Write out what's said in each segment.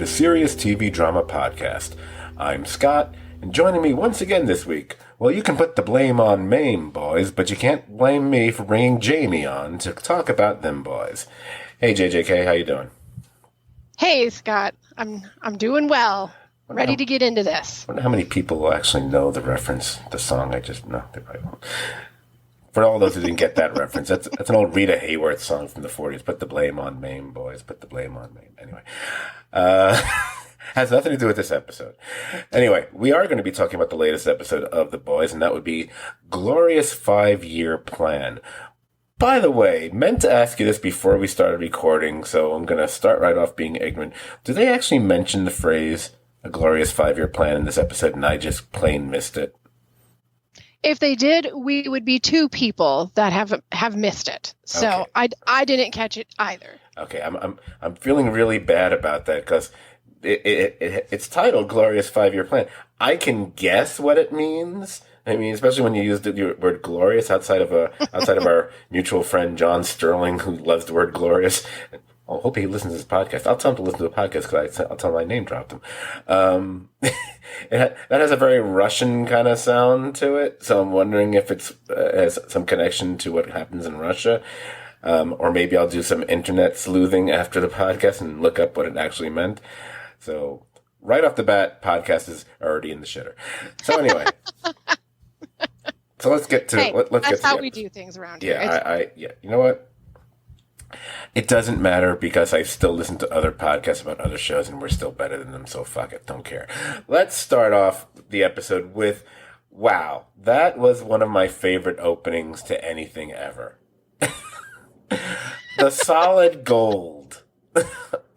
the Serious TV Drama Podcast. I'm Scott, and joining me once again this week, well, you can put the blame on Mame, boys, but you can't blame me for bringing Jamie on to talk about them boys. Hey, JJK, how you doing? Hey, Scott. I'm doing well. Ready to get into this. I wonder how many people will actually know the reference, the song I just... No, they probably won't. For all those who didn't get that reference, that's an old Rita Hayworth song from the 40s. Put the blame on Mame, boys. Put the blame on Mame. Anyway. Has nothing to do with this episode. Anyway, we are going to be talking about the latest episode of The Boys, and that would be Glorious 5-Year Plan. By the way, meant to ask you this before we started recording, so I'm going to start right off being ignorant. Do they actually mention the phrase, a glorious 5-year plan in this episode, and I just plain missed it? If they did, we would be two people that have missed it. So okay. I didn't catch it either. Okay, I'm feeling really bad about that because it's titled Glorious 5-Year Plan. I can guess what it means. I mean, especially when you use the word glorious outside of our mutual friend John Sterling, who loves the word glorious. I hope he listens to this podcast. I'll tell him to listen to the podcast because I'll tell him I name dropped him. That has a very Russian kind of sound to it, so I'm wondering if it has some connection to what happens in Russia. Or maybe I'll do some internet sleuthing after the podcast and look up what it actually meant. So right off the bat, podcast is already in the shitter. So anyway, so let's get to that's how we do things around here. Yeah, you know what? It doesn't matter because I still listen to other podcasts about other shows and we're still better than them, so fuck it, don't care. Let's start off the episode with, wow, that was one of my favorite openings to anything ever. The solid gold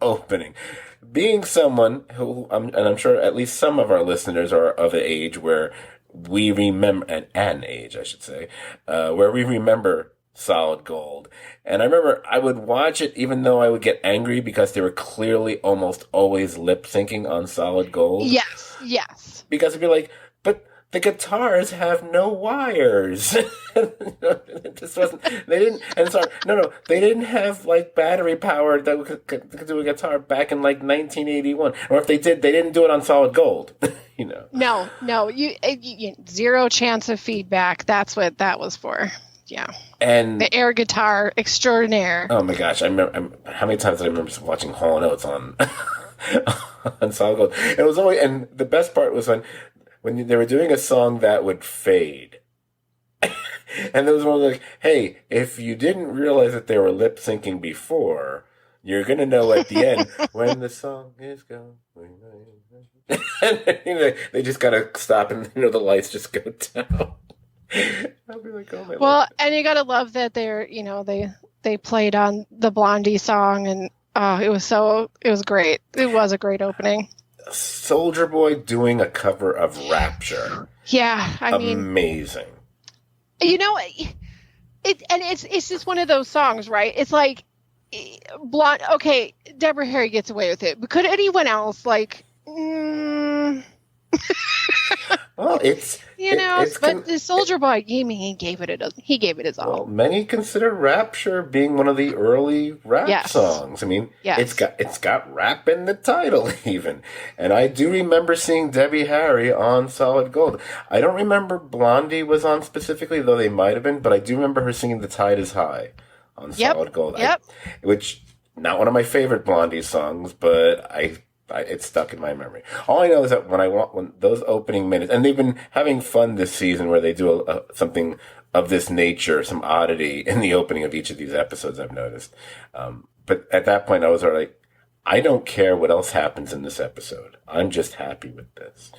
opening. Being someone who, and I'm sure at least some of our listeners are of an age where we remember, an age I should say, where we remember solid gold. And I remember I would watch it even though I would get angry because they were clearly almost always lip syncing on solid gold. Yes. Because it'd be like, but the guitars have no wires. It just wasn't, they didn't have like battery power that could do a guitar back in like 1981. Or if they did, they didn't do it on solid gold. You know. No, you zero chance of feedback. That's what that was for. Yeah. And the air guitar extraordinaire. Oh my gosh. I remember how many times I remember watching Hall & Oates on solid gold. It was always, and the best part was when they were doing a song that would fade. And there was one like, hey, if you didn't realize that they were lip syncing before, you're going to know at the end when the song is going. And they just got to stop and the lights just go down. I'll be like, oh my well, Lord. And you gotta love that they played on the Blondie song, and it was great. It was a great opening. Soulja Boy doing a cover of Rapture. Yeah, I mean, amazing. It's just one of those songs, right? It's like blonde. Okay, Deborah Harry gets away with it, but could anyone else like? Well, but the Soulja Boy, he gave it his all. Well, many consider Rapture being one of the early rap songs. I mean, it's got rap in the title even. And I do remember seeing Debbie Harry on Solid Gold. I don't remember Blondie was on specifically, though they might have been, but I do remember her singing The Tide Is High on Solid Gold. Yep. Which, not one of my favorite Blondie songs, but it's stuck in my memory. All I know is that when those opening minutes, and they've been having fun this season where they do something of this nature, some oddity in the opening of each of these episodes, I've noticed. But at that point, I was already like, I don't care what else happens in this episode. I'm just happy with this.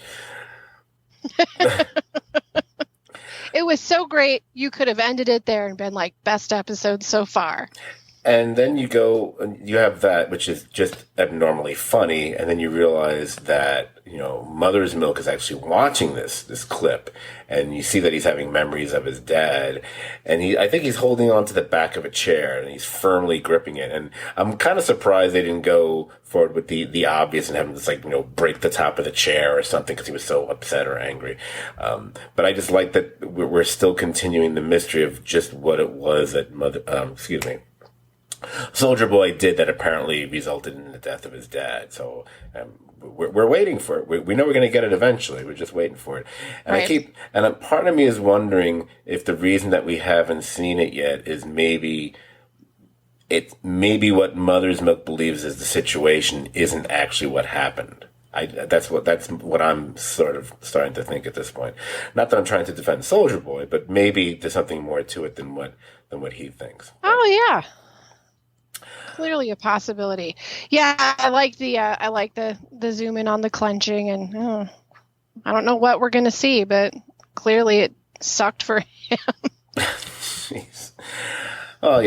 It was so great. You could have ended it there and been like, best episode so far. And then you go, and you have that, which is just abnormally funny, and then you realize that, Mother's Milk is actually watching this clip, and you see that he's having memories of his dad, and I think he's holding on to the back of a chair, and he's firmly gripping it, and I'm kind of surprised they didn't go forward with the obvious and have him just break the top of the chair or something, because he was so upset or angry. But I just like that we're still continuing the mystery of just what it was that Soldier Boy did that apparently resulted in the death of his dad. So we're waiting for it. We know we're going to get it eventually. We're just waiting for it. And Right. part of me is wondering if the reason that we haven't seen it yet is maybe what Mother's Milk believes is the situation isn't actually what happened. That's what I'm sort of starting to think at this point. Not that I'm trying to defend Soldier Boy, but maybe there's something more to it than what he thinks. Oh yeah, clearly a possibility. Yeah, I like the zoom in on the clenching, and I don't know what we're gonna see, but clearly it sucked for him. Jeez. Well,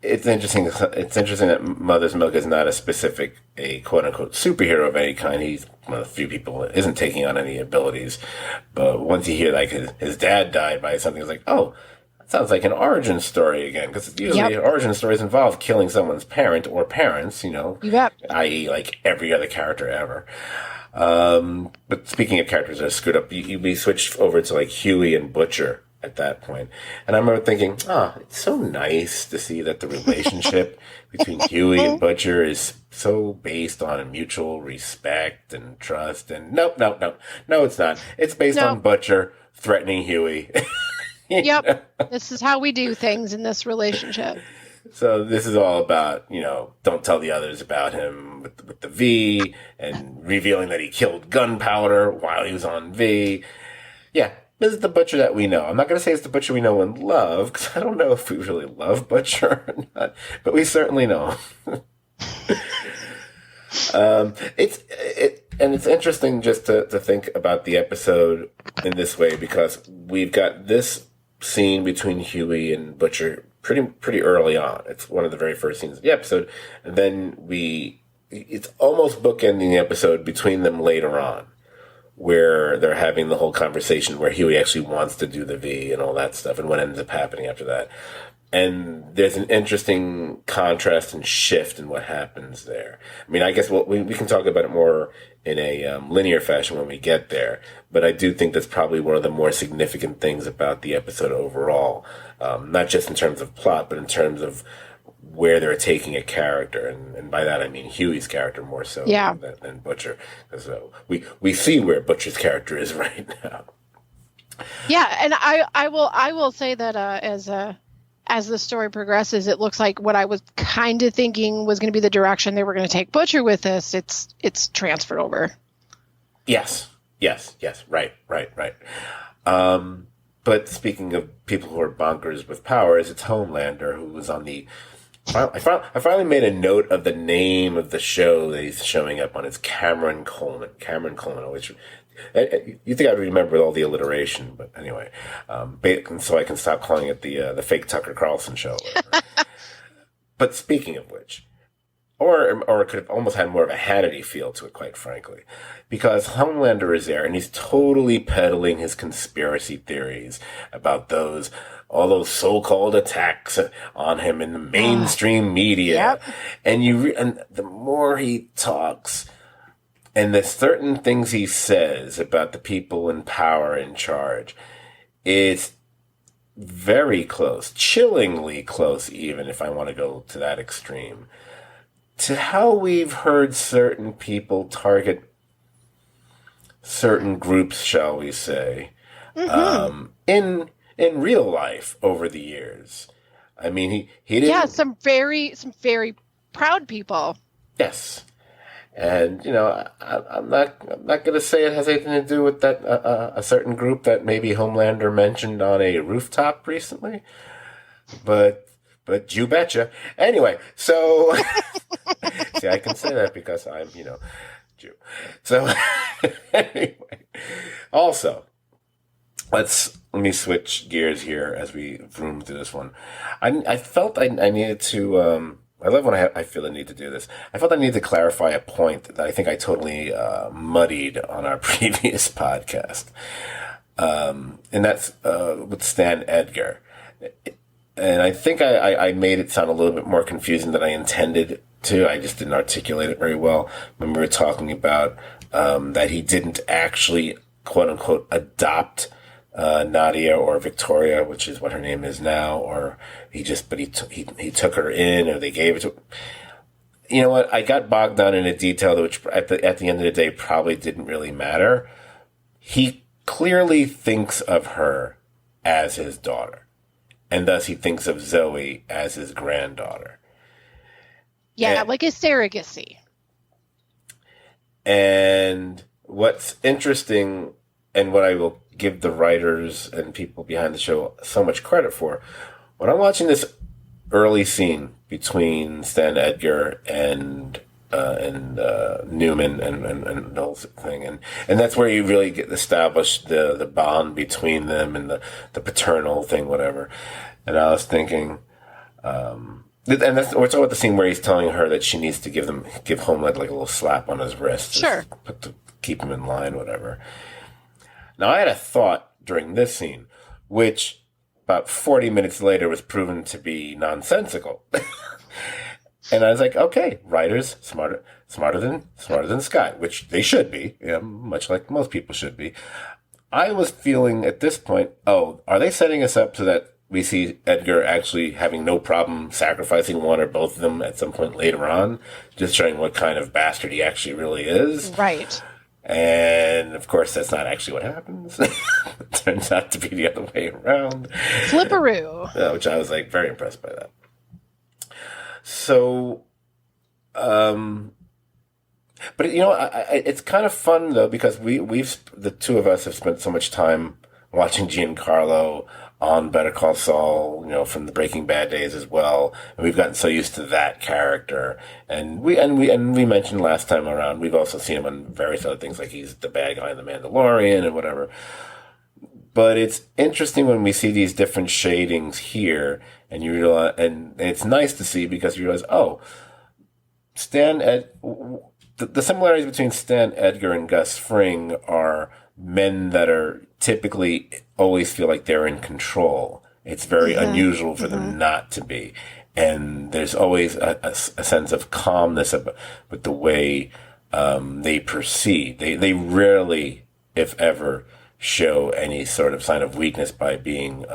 it's interesting. It's interesting that Mother's Milk is not a quote unquote superhero of any kind. He's one of the few people that isn't taking on any abilities. But once you hear like his dad died by something, it's like, oh, that sounds like an origin story again. Because usually origin stories involve killing someone's parent or parents, You bet. i.e. like every other character ever. But speaking of characters that are screwed up, we switched over to like Huey and Butcher at that point. And I remember thinking, it's so nice to see that the relationship between Huey and Butcher is so based on mutual respect and trust. And no, it's not. It's based on Butcher threatening Huey. Yep. This is how we do things in this relationship. So this is all about, don't tell the others about him with the V and revealing that he killed gunpowder while he was on V. Yeah. This is the Butcher that we know. I'm not going to say it's the Butcher we know and love, because I don't know if we really love Butcher or not, but we certainly know. It's interesting just to think about the episode in this way, because we've got this scene between Huey and Butcher pretty early on. It's one of the very first scenes of the episode, and then it's almost bookending the episode between them later on, where they're having the whole conversation where Huey actually wants to do the V and all that stuff, and what ends up happening after that. And there's an interesting contrast and shift in what happens there. I mean, I guess we can talk about it more in a linear fashion when we get there, but I do think that's probably one of the more significant things about the episode overall, not just in terms of plot, but in terms of where they're taking a character, and by that I mean Huey's character more so than Butcher. So we see where Butcher's character is right now. Yeah, and I will say that as the story progresses, it looks like what I was kind of thinking was going to be the direction they were going to take Butcher with this. It's transferred over. Yes, right. But speaking of people who are bonkers with powers, it's Homelander, who was on the. I finally made a note of the name of the show that he's showing up on. It's Cameron Coleman, which you think I'd remember all the alliteration, but anyway, so I can stop calling it the fake Tucker Carlson show. But speaking of which, or it could have almost had more of a Hannity feel to it, quite frankly, because Homelander is there and he's totally peddling his conspiracy theories about all those so-called attacks on him in the mainstream media. Yep. And the more he talks, and the certain things he says about the people in power in charge, it's very close, chillingly close, even if I want to go to that extreme, to how we've heard certain people target certain groups, shall we say, in real life over the years. I mean, he didn't. Yeah, some very proud people. Yes. And, I'm not going to say it has anything to do with that, a certain group that maybe Homelander mentioned on a rooftop recently, but you betcha. Anyway, so, see, I can say that because I'm, Jew. So, anyway, also, let me switch gears here as we vroom through this one. I felt I needed to, I love when I feel the need to do this. I felt I needed to clarify a point that I think I totally muddied on our previous podcast. And that's with Stan Edgar. And I think I made it sound a little bit more confusing than I intended to. I just didn't articulate it very well when we were talking about that he didn't actually, quote unquote, adopt Nadia or Victoria, which is what her name is now, or he took her in, or they gave it to. You know what? I got bogged down in a detail which at the end of the day probably didn't really matter. He clearly thinks of her as his daughter, and thus he thinks of Zoe as his granddaughter. Yeah, like a surrogacy. And what's interesting, and what I will give the writers and people behind the show so much credit for, when I'm watching this early scene between Stan Edgar and Newman and the whole thing, and that's where you really get established the bond between them and the paternal thing, whatever. And I was thinking, and that's we're talking about the scene where he's telling her that she needs to give Homelander like a little slap on his wrist, sure, to keep him in line, whatever. Now I had a thought during this scene, which about 40 minutes later was proven to be nonsensical. And I was like, okay, writers smarter than Scott, which they should be, much like most people should be. I was feeling at this point, are they setting us up so that we see Edgar actually having no problem sacrificing one or both of them at some point later on, just showing what kind of bastard he actually really is? Right. And, of course, that's not actually what happens. It turns out to be the other way around. Flipperoo. Which I was, very impressed by that. So, but, it's kind of fun, though, because the two of us have spent so much time watching Giancarlo on Better Call Saul, from the Breaking Bad days as well. And we've gotten so used to that character. And we mentioned last time around, we've also seen him on various other things, like he's the bad guy in The Mandalorian and whatever. But it's interesting when we see these different shadings here, and you realize, and it's nice to see because you realize, the similarities between Stan Edgar and Gus Fring are men that are typically always feel like they're in control. It's very unusual for them not to be. And there's always a sense of calmness with the way they proceed. They rarely, if ever, show any sort of sign of weakness by being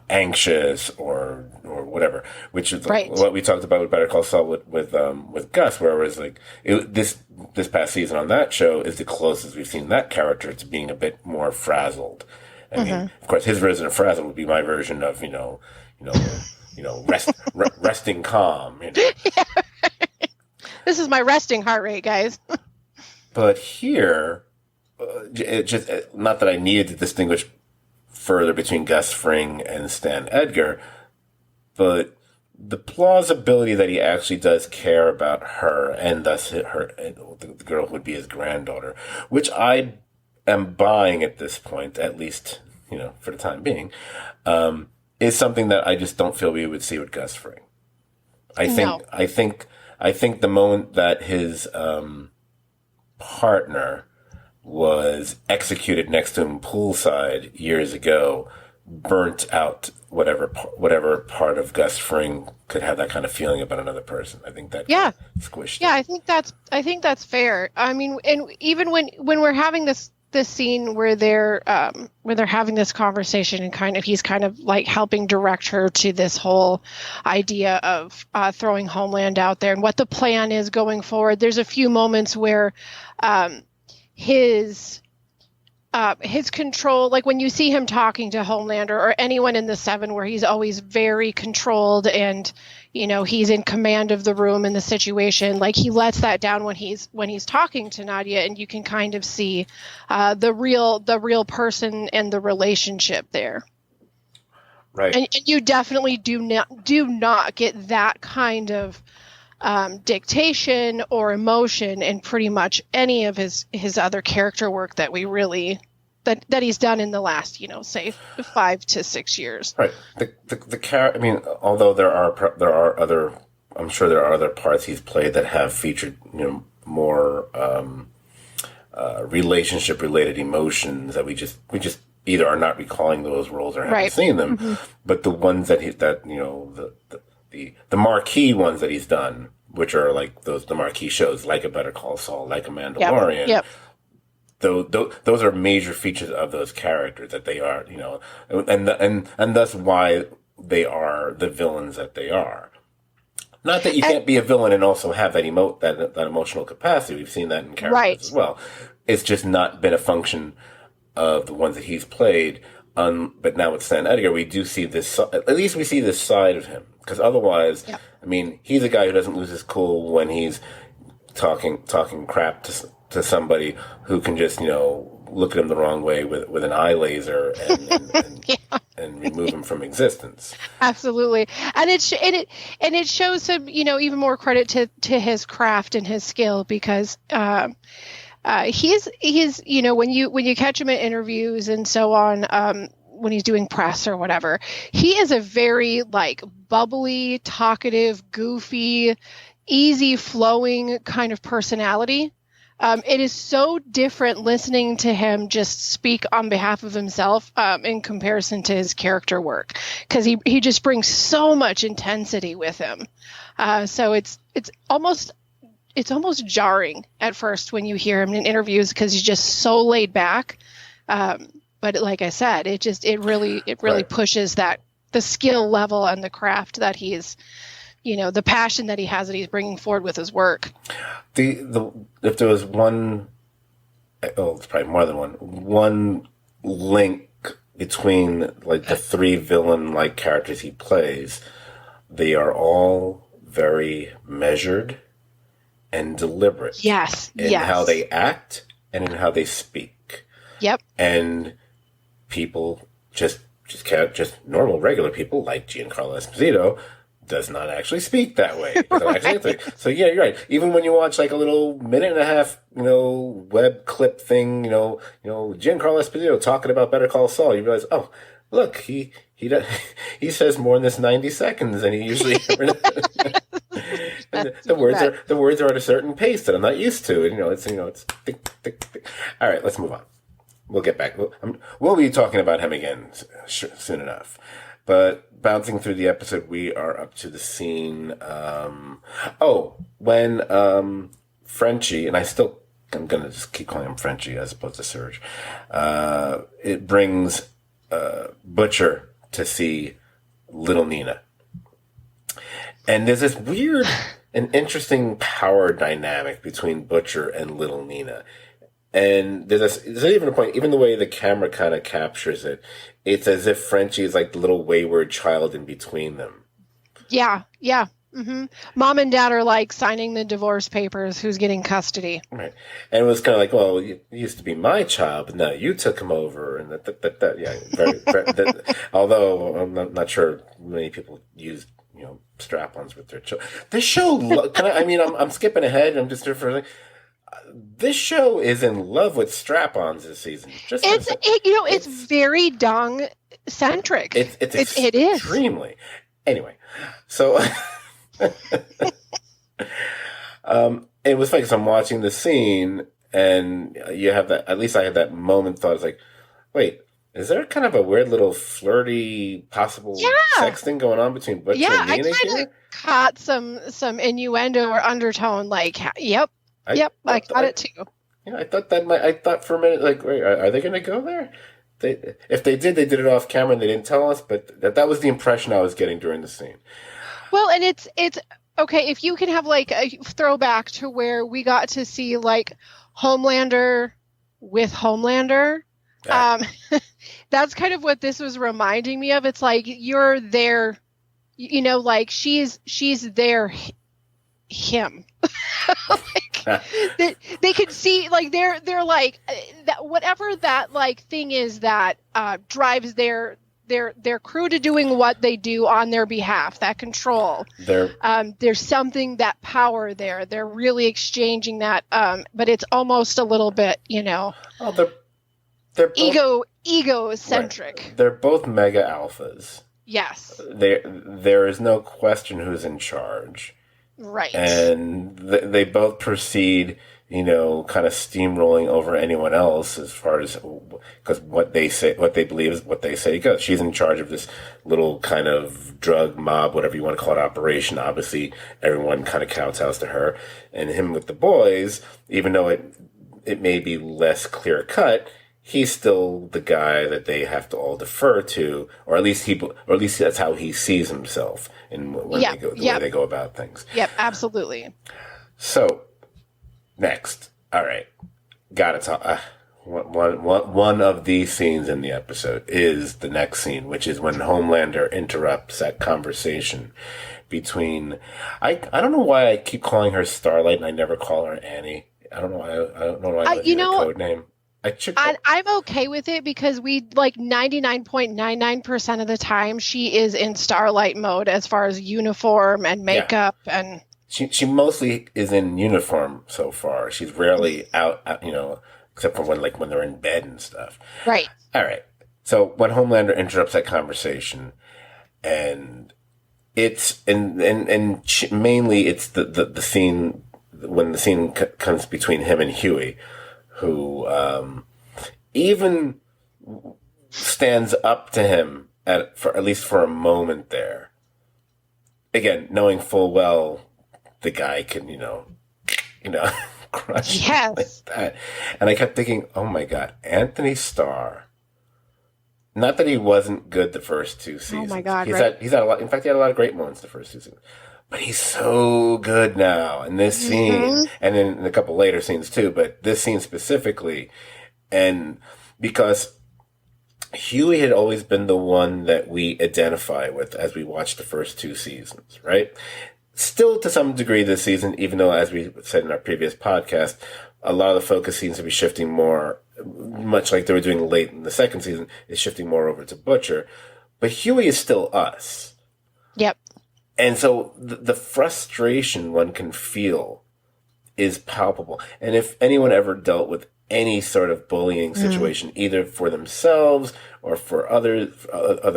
anxious or whatever, which is what we talked about with Better Call Saul with Gus, where it was this past season on that show is the closest we've seen that character to being a bit more frazzled. I mean, of course, his version of frazzled would be my version of resting calm. Yeah. This is my resting heart rate, guys. But here, it just not that I needed to distinguish further between Gus Fring and Stan Edgar, but the plausibility that he actually does care about her, and thus the girl who would be his granddaughter, which I am buying at this point, at least for the time being, is something that I just don't feel we would see with Gus Fring. I think the moment that his partner was executed next to him poolside years ago, burnt out whatever part of Gus Fring could have that kind of feeling about another person. I think that squished. Yeah, it. I think that's fair. I mean, and even when we're having this scene where they're having this conversation, and he's kind of like helping direct her to this whole idea of throwing Homeland out there and what the plan is going forward. There's a few moments where his control, like when you see him talking to Homelander or anyone in the Seven, where he's always very controlled and he's in command of the room and the situation, like he lets that down when he's talking to Nadia, and you can kind of see the real person and the relationship there. Right. And you definitely do not get that kind of dictation or emotion in pretty much any of his other character work that we really that he's done in the last say 5 to 6 years. Right. The character. I mean, although there are other, I'm sure there are other parts he's played that have featured more relationship related emotions that we just either are not recalling those roles or haven't seen them. Mm-hmm. But the ones that the marquee ones that he's done, which are like the marquee shows, like a Better Call Saul, like a Mandalorian, those are major features of those characters, that they are, and thus why they are the villains that they are. Not that you can't be a villain and also have that that emotional capacity. We've seen that in characters as well. It's just not been a function of the ones that he's played. But now with Stan Edgar, we do see this. At least we see this side of him, because otherwise, I mean, he's a guy who doesn't lose his cool when he's talking crap to somebody who can just look at him the wrong way with an eye laser and remove him from existence. Absolutely, and it shows him, even more credit to his craft and his skill, because he's when you catch him in interviews and so on, when he's doing press or whatever, he is a very bubbly, talkative, goofy, easy flowing kind of personality. It is so different listening to him just speak on behalf of himself in comparison to his character work, because he just brings so much intensity with him. So it's almost jarring at first when you hear him in interviews, because he's just so laid back. But like I said, it really pushes the skill level and the craft that he's, the passion that he has, that he's bringing forward with his work. If there was one, it's probably more than one link between the three villain characters he plays, they are all very measured and deliberate. Yes. In how they act and in how they speak. Yep. And people just normal, regular people like Giancarlo Esposito does not actually speak that way. So yeah, you're right. Even when you watch a little minute and a half, web clip thing, Giancarlo Esposito talking about Better Call Saul, you realize, oh, look, he says more in this 90 seconds than he usually. The words are at a certain pace that I'm not used to. And, it's tick, tick, tick. All right, let's move on. We'll get back. We'll be talking about him again soon enough. But bouncing through the episode, we are up to the scene. When Frenchie, and I'm going to just keep calling him Frenchie as opposed to Serge. It brings Butcher to see little Nina. And there's this weird and interesting power dynamic between Butcher and little Nina. And there's even a point, even the way the camera kind of captures it, it's as if Frenchie is the little wayward child in between them. Yeah. Mm-hmm. Mom and Dad are signing the divorce papers. Who's getting custody? Right. And it was kind of well, you used to be my child, but now you took him over. And although I'm not sure many people use, strap-ons with their children. This show, I'm skipping ahead. I'm just referring. This show is in love with strap-ons this season. It's very dong centric. It is extremely. Anyway, so it was funny because I'm watching the scene, and you have that. At least I had that moment. Thought it's wait, is there kind of a weird little flirty possible sex thing going on between Butcher and Nina? I kind of caught some innuendo or undertone. Yep. I got it too. Yeah, I thought for a minute, wait, are they going to go there? If they did it off camera and they didn't tell us, but that was the impression I was getting during the scene. Well, and it's okay if you can have a throwback to where we got to see Homelander with Homelander. Yeah. That's kind of what this was reminding me of. It's you're there, she's there, him. They could see they're that whatever that thing is that drives their crew to doing what they do on their behalf, that control. There's something, that power there. They're really exchanging that, but it's almost a little bit, they're both egocentric. Right. They're both mega alphas. Yes. There is no question who's in charge. Right. And they both proceed, kind of steamrolling over anyone else as far as, because what they say, what they believe is what they say goes. She's in charge of this little kind of drug mob, whatever you want to call it, operation. Obviously, everyone kind of kowtows to her. And him with the boys, even though it may be less clear cut, he's still the guy that they have to all defer to, or at least that's how he sees himself in when Yep. they go the Yep. way they go about things. Yep. Absolutely. So next, all right, gotta talk. One of these scenes in the episode is the next scene, which is when Homelander interrupts that conversation between. I don't know why I keep calling her Starlight and I never call her Annie. I don't know why. I don't know why that's a code name. I'm okay with it because we 99.99% of the time she is in Starlight mode as far as uniform and makeup and. She mostly is in uniform so far. She's rarely out, except for when they're in bed and stuff. Right. All right. So when Homelander interrupts that conversation, and it's mainly it's the scene when the scene comes between him and Huey, who even stands up to him at least for a moment there. Again, knowing full well the guy can, crush like that. And I kept thinking, oh my God, Anthony Starr. Not that he wasn't good the first two seasons. Oh my God, he's had a lot. In fact, he had a lot of great moments the first two seasons. But he's so good now in this scene, and then in a couple later scenes too. But this scene specifically, and because Huey had always been the one that we identify with as we watch the first two seasons, right? Still to some degree this season, even though, as we said in our previous podcast, a lot of the focus seems to be shifting more, much like they were doing late in the second season, is shifting more over to Butcher. But Huey is still us. Yep. And so the frustration one can feel is palpable. And if anyone ever dealt with any sort of bullying situation, either for themselves or for other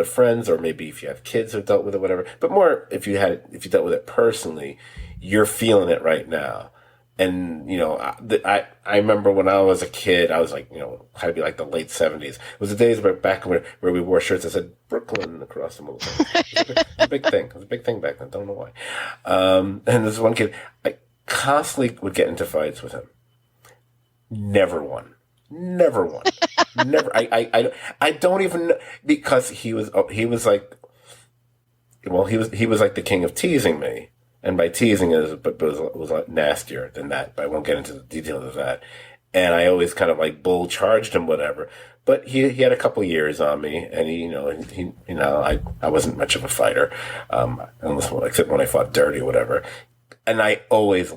friends, or maybe if you have kids who dealt with it, whatever. But more if you dealt with it personally, you're feeling it right now. And I remember when I was a kid, I was like, had to be like the late 70s. It was the days back where we wore shirts that said Brooklyn across the middle. It was a big thing. It was a big thing back then. Don't know why. And this one kid, I constantly would get into fights with him. Never won. Never. I don't even know, because he was like the king of teasing me. And by teasing it was a lot nastier than that, but I won't get into the details of that. And I always kind of like bull charged him, whatever. But he had a couple years on me, and I wasn't much of a fighter, except when I fought dirty or whatever. And I always,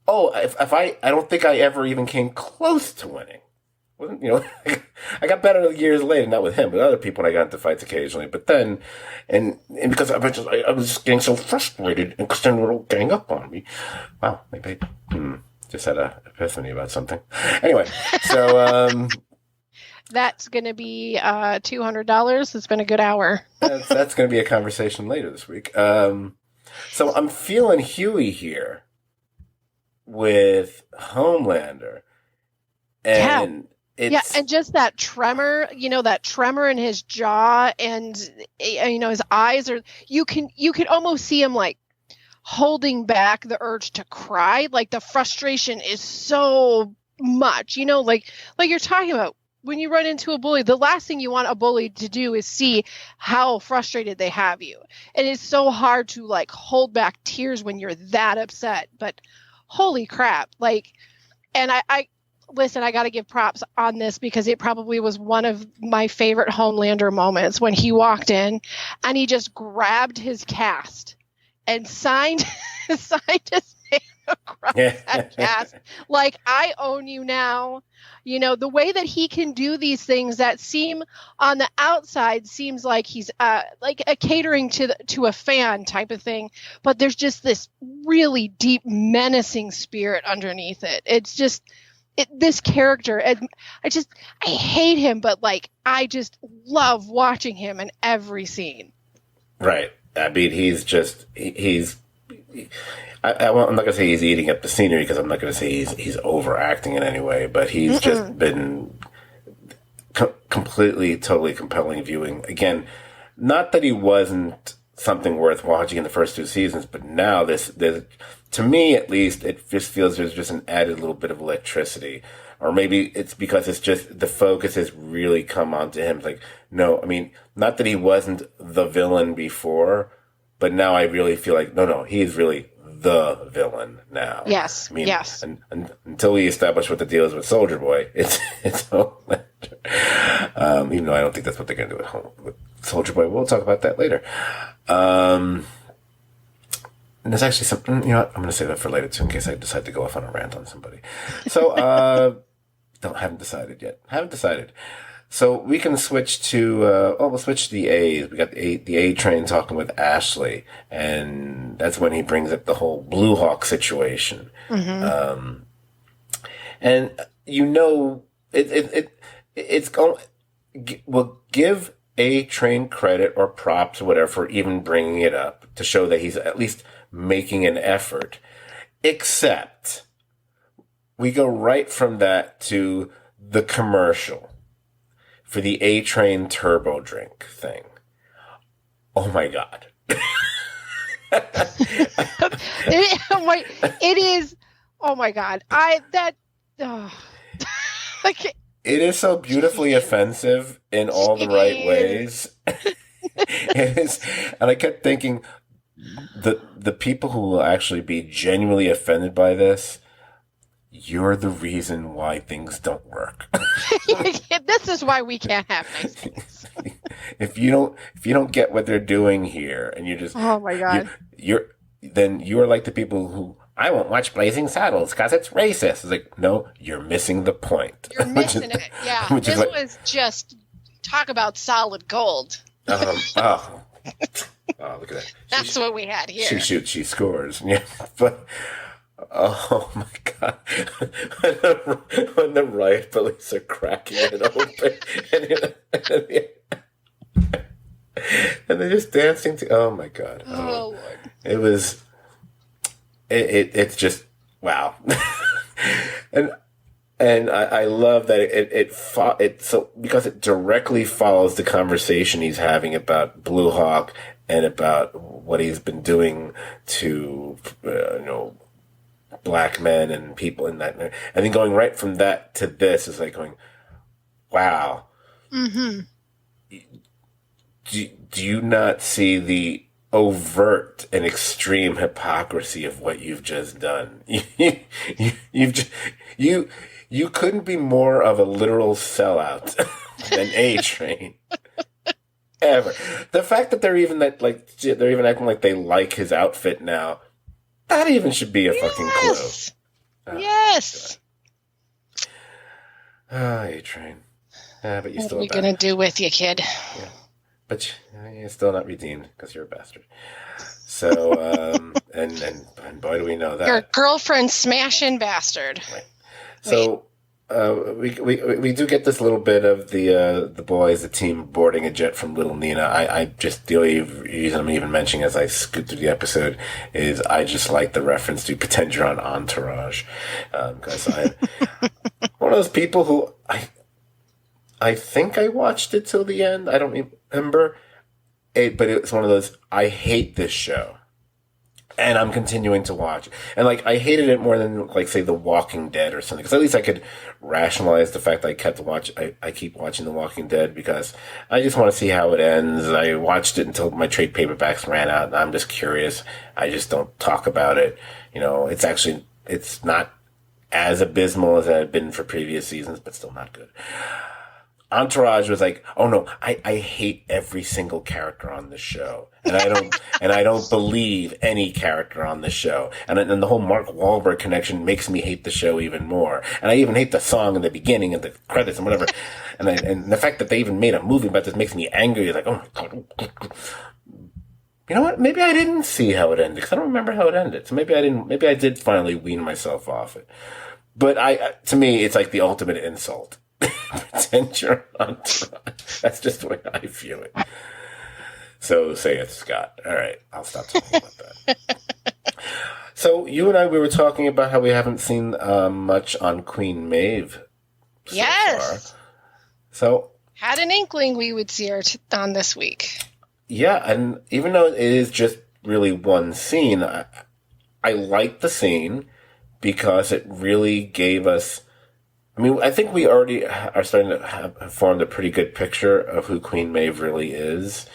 I don't think I ever even came close to winning. I got better years later, not with him, but other people when I got into fights occasionally. But then, and because I was just getting so frustrated, and because they would all gang up on me. Wow, maybe I just had an epiphany about something. Anyway, so that's going to be $200. It's been a good hour. that's going to be a conversation later this week. So I'm feeling Huey here with Homelander, and. And just that tremor, that tremor in his jaw, and his eyes are. You can almost see him like holding back the urge to cry. Like the frustration is so much, like you're talking about when you run into a bully. The last thing you want a bully to do is see how frustrated they have you, and it's so hard to like hold back tears when you're that upset. But holy crap, and I listen, I got to give props on this because it probably was one of my favorite Homelander moments when he walked in and he just grabbed his cast and signed his name across that cast. Like, I own you now. The way that he can do these things that seem on the outside seems like he's like a catering to a fan type of thing. But there's just this really deep menacing spirit underneath it. It's just... this character, and I hate him, but I just love watching him in every scene. Right. I mean, I'm not going to say he's eating up the scenery, because I'm not going to say he's overacting in any way, but he's just been completely, totally compelling viewing. Again, not that he wasn't something worth watching in the first two seasons, but now this to me at least, it just feels there's just an added little bit of electricity Or maybe it's because it's just the focus has really come onto him. It's like, no, I mean, not that he wasn't the villain before, but now I really feel like, no, he is really the villain now. Yes. I mean, yes. until we establish what the deal is with Soldier Boy, it's Homelander. Even though I don't think that's what they're going to do with Soldier Boy. We'll talk about that later. And there's actually something, you know what? I'm going to save that for later too, in case I decide to go off on a rant on somebody. So, haven't decided yet. So we can switch to, we'll switch to the A's. We got the A train talking with Ashley, and that's when he brings up the whole Blue Hawk situation. Mm-hmm. And you know, it's going, we'll give A train credit or props or whatever for even bringing it up to show that he's at least making an effort, except we go right from that to the commercial for the A-Train turbo drink thing. Oh my God. It is, oh my God. Like, it is so beautifully offensive in all the right ways. It is, and I kept thinking, the people who will actually be genuinely offended by this, you're the reason why things don't work. This is why we can't have nice things. If you don't get what they're doing here, and you just, oh my God, then you're like the people who, I won't watch Blazing Saddles because it's racist. It's like, no, you're missing the point. You're missing it. Yeah, this was just talk about solid gold. Look at that. That's what we had here. She shoots, she scores. Yeah, but oh my God, when the riot police are cracking it open, and they're just dancing to. Oh my God! Oh Lord! It was. It's just wow, and I love that it so because it directly follows the conversation he's having about Blue Hawk and about what he's been doing to black men and people in that, and then going right from that to this is like going, wow. Mm-hmm. Do you not see the overt and extreme hypocrisy of what you've just done? You couldn't be more of a literal sellout than A-Train. Ever. The fact that they're even acting like they like his outfit now, that even should be a fucking clue. Yes. A-Train. But you what still are we gonna do with you, kid? Yeah. But you're still not redeemed because you're a bastard. So, and boy, do we know that. You're a girlfriend smashing bastard. Right. So, we do get this little bit of the boys, the team boarding a jet from Little Nina. I just, the only reason I'm even mentioning as I scoot through the episode is I just like the reference to pretend you're on Entourage. Because I'm one of those people who I think I watched it till the end. I don't remember it, but it's one of those, I hate this show. And I'm continuing to watch. And, I hated it more than, say, The Walking Dead or something. Because at least I could rationalize the fact that I keep watching The Walking Dead because I just want to see how it ends. I watched it until my trade paperbacks ran out, and I'm just curious. I just don't talk about it. It's not as abysmal as it had been for previous seasons, but still not good. Entourage was like, oh no, I hate every single character on the show. And I don't believe any character on the show. And the whole Mark Wahlberg connection makes me hate the show even more. And I even hate the song in the beginning and the credits and whatever. And the fact that they even made a movie about this makes me angry. It's like, oh my God. You know what? Maybe I didn't see how it ended because I don't remember how it ended. So maybe I did finally wean myself off it. But to me, it's like the ultimate insult. Pretend you're on Entourage. That's just the way I view it. So say it's Scott. All right, I'll stop talking about that. So you and I, we were talking about how we haven't seen much on Queen Maeve so far. So had an inkling we would see her on this week. Yeah, and even though it is just really one scene, I like the scene because it really gave us I mean, I think we already are starting to have formed a pretty good picture of who Queen Maeve really is.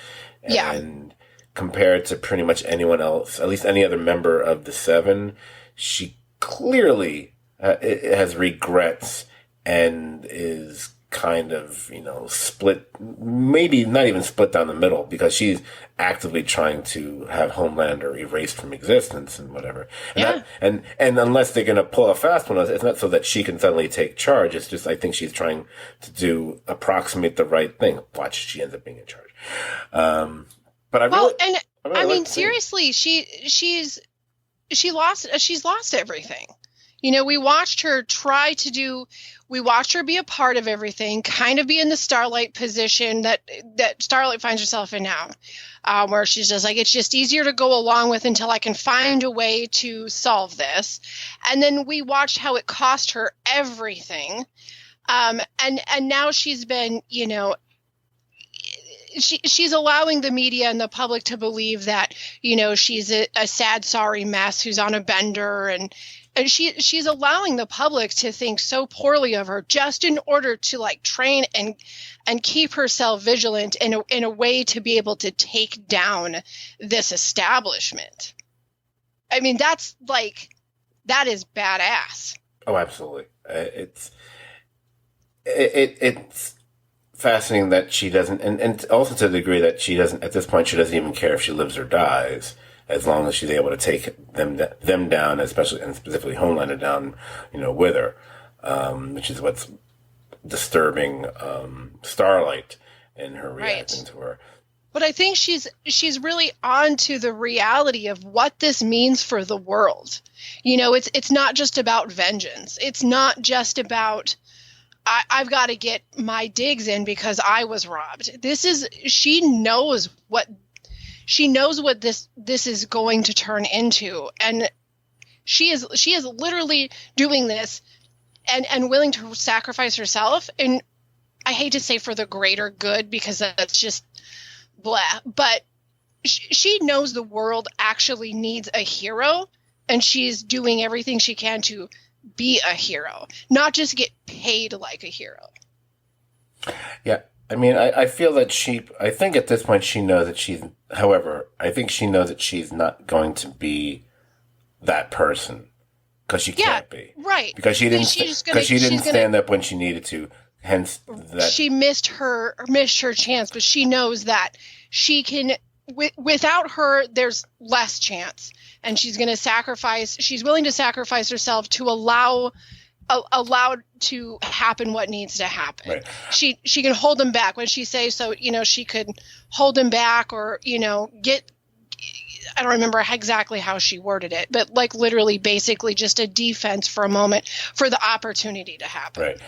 Yeah. And compared to pretty much anyone else, at least any other member of the Seven, she clearly has regrets and is kind of, split, maybe not even split down the middle, because she's actively trying to have Homelander erased from existence and whatever. And Yeah. and unless they're going to pull a fast one, it's not so that she can suddenly take charge. It's just, I think she's trying to approximate the right thing. Watch, she ends up being in charge. But I mean, seriously, she's lost everything. We watched her be a part of everything, kind of be in the Starlight position that Starlight finds herself in now, where she's just like, it's just easier to go along with until I can find a way to solve this. And then we watched how it cost her everything. And now she's been, she's allowing the media and the public to believe that, she's a sad, sorry mess who's on a bender, and she's allowing the public to think so poorly of her just in order to train and keep herself vigilant in a way to be able to take down this establishment. I mean, that is badass. Oh, absolutely. It's fascinating that she doesn't, and also to the degree that she doesn't, at this point, she doesn't even care if she lives or dies, as long as she's able to take them down, especially and specifically Homelander down, with her, which is what's disturbing Starlight in her reacting to her. But I think she's really on to the reality of what this means for the world. It's not just about vengeance. It's not just about I've got to get my digs in because I was robbed. She knows what this is going to turn into, and she is literally doing this and willing to sacrifice herself. And I hate to say for the greater good, because that's just blah, but she knows the world actually needs a hero, and she's doing everything she can to be a hero, not just get paid like a hero. Yeah. I mean, I feel that I think at this point she knows that I think she knows that she's not going to be that person, because she can't be. Right. Because she didn't stand up when she needed to. Hence that she missed her chance, but she knows that she can, without her, there's less chance. And she's willing to sacrifice herself to allow to happen what needs to happen. Right. She can hold him back when she says so. She could hold him back, or get. I don't remember exactly how she worded it, but literally, basically, just a defense for a moment for the opportunity to happen. Right.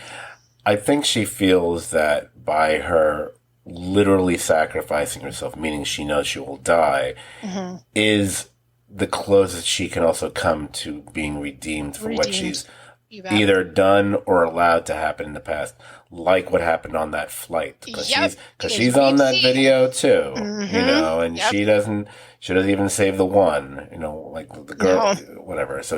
I think she feels that by her literally sacrificing herself, meaning she knows she will die, mm-hmm. is the closest she can also come to being redeemed for what she's either done or allowed to happen in the past, like what happened on that flight. Because she's on that video too, mm-hmm. And she doesn't even save the one, like the girl, whatever. So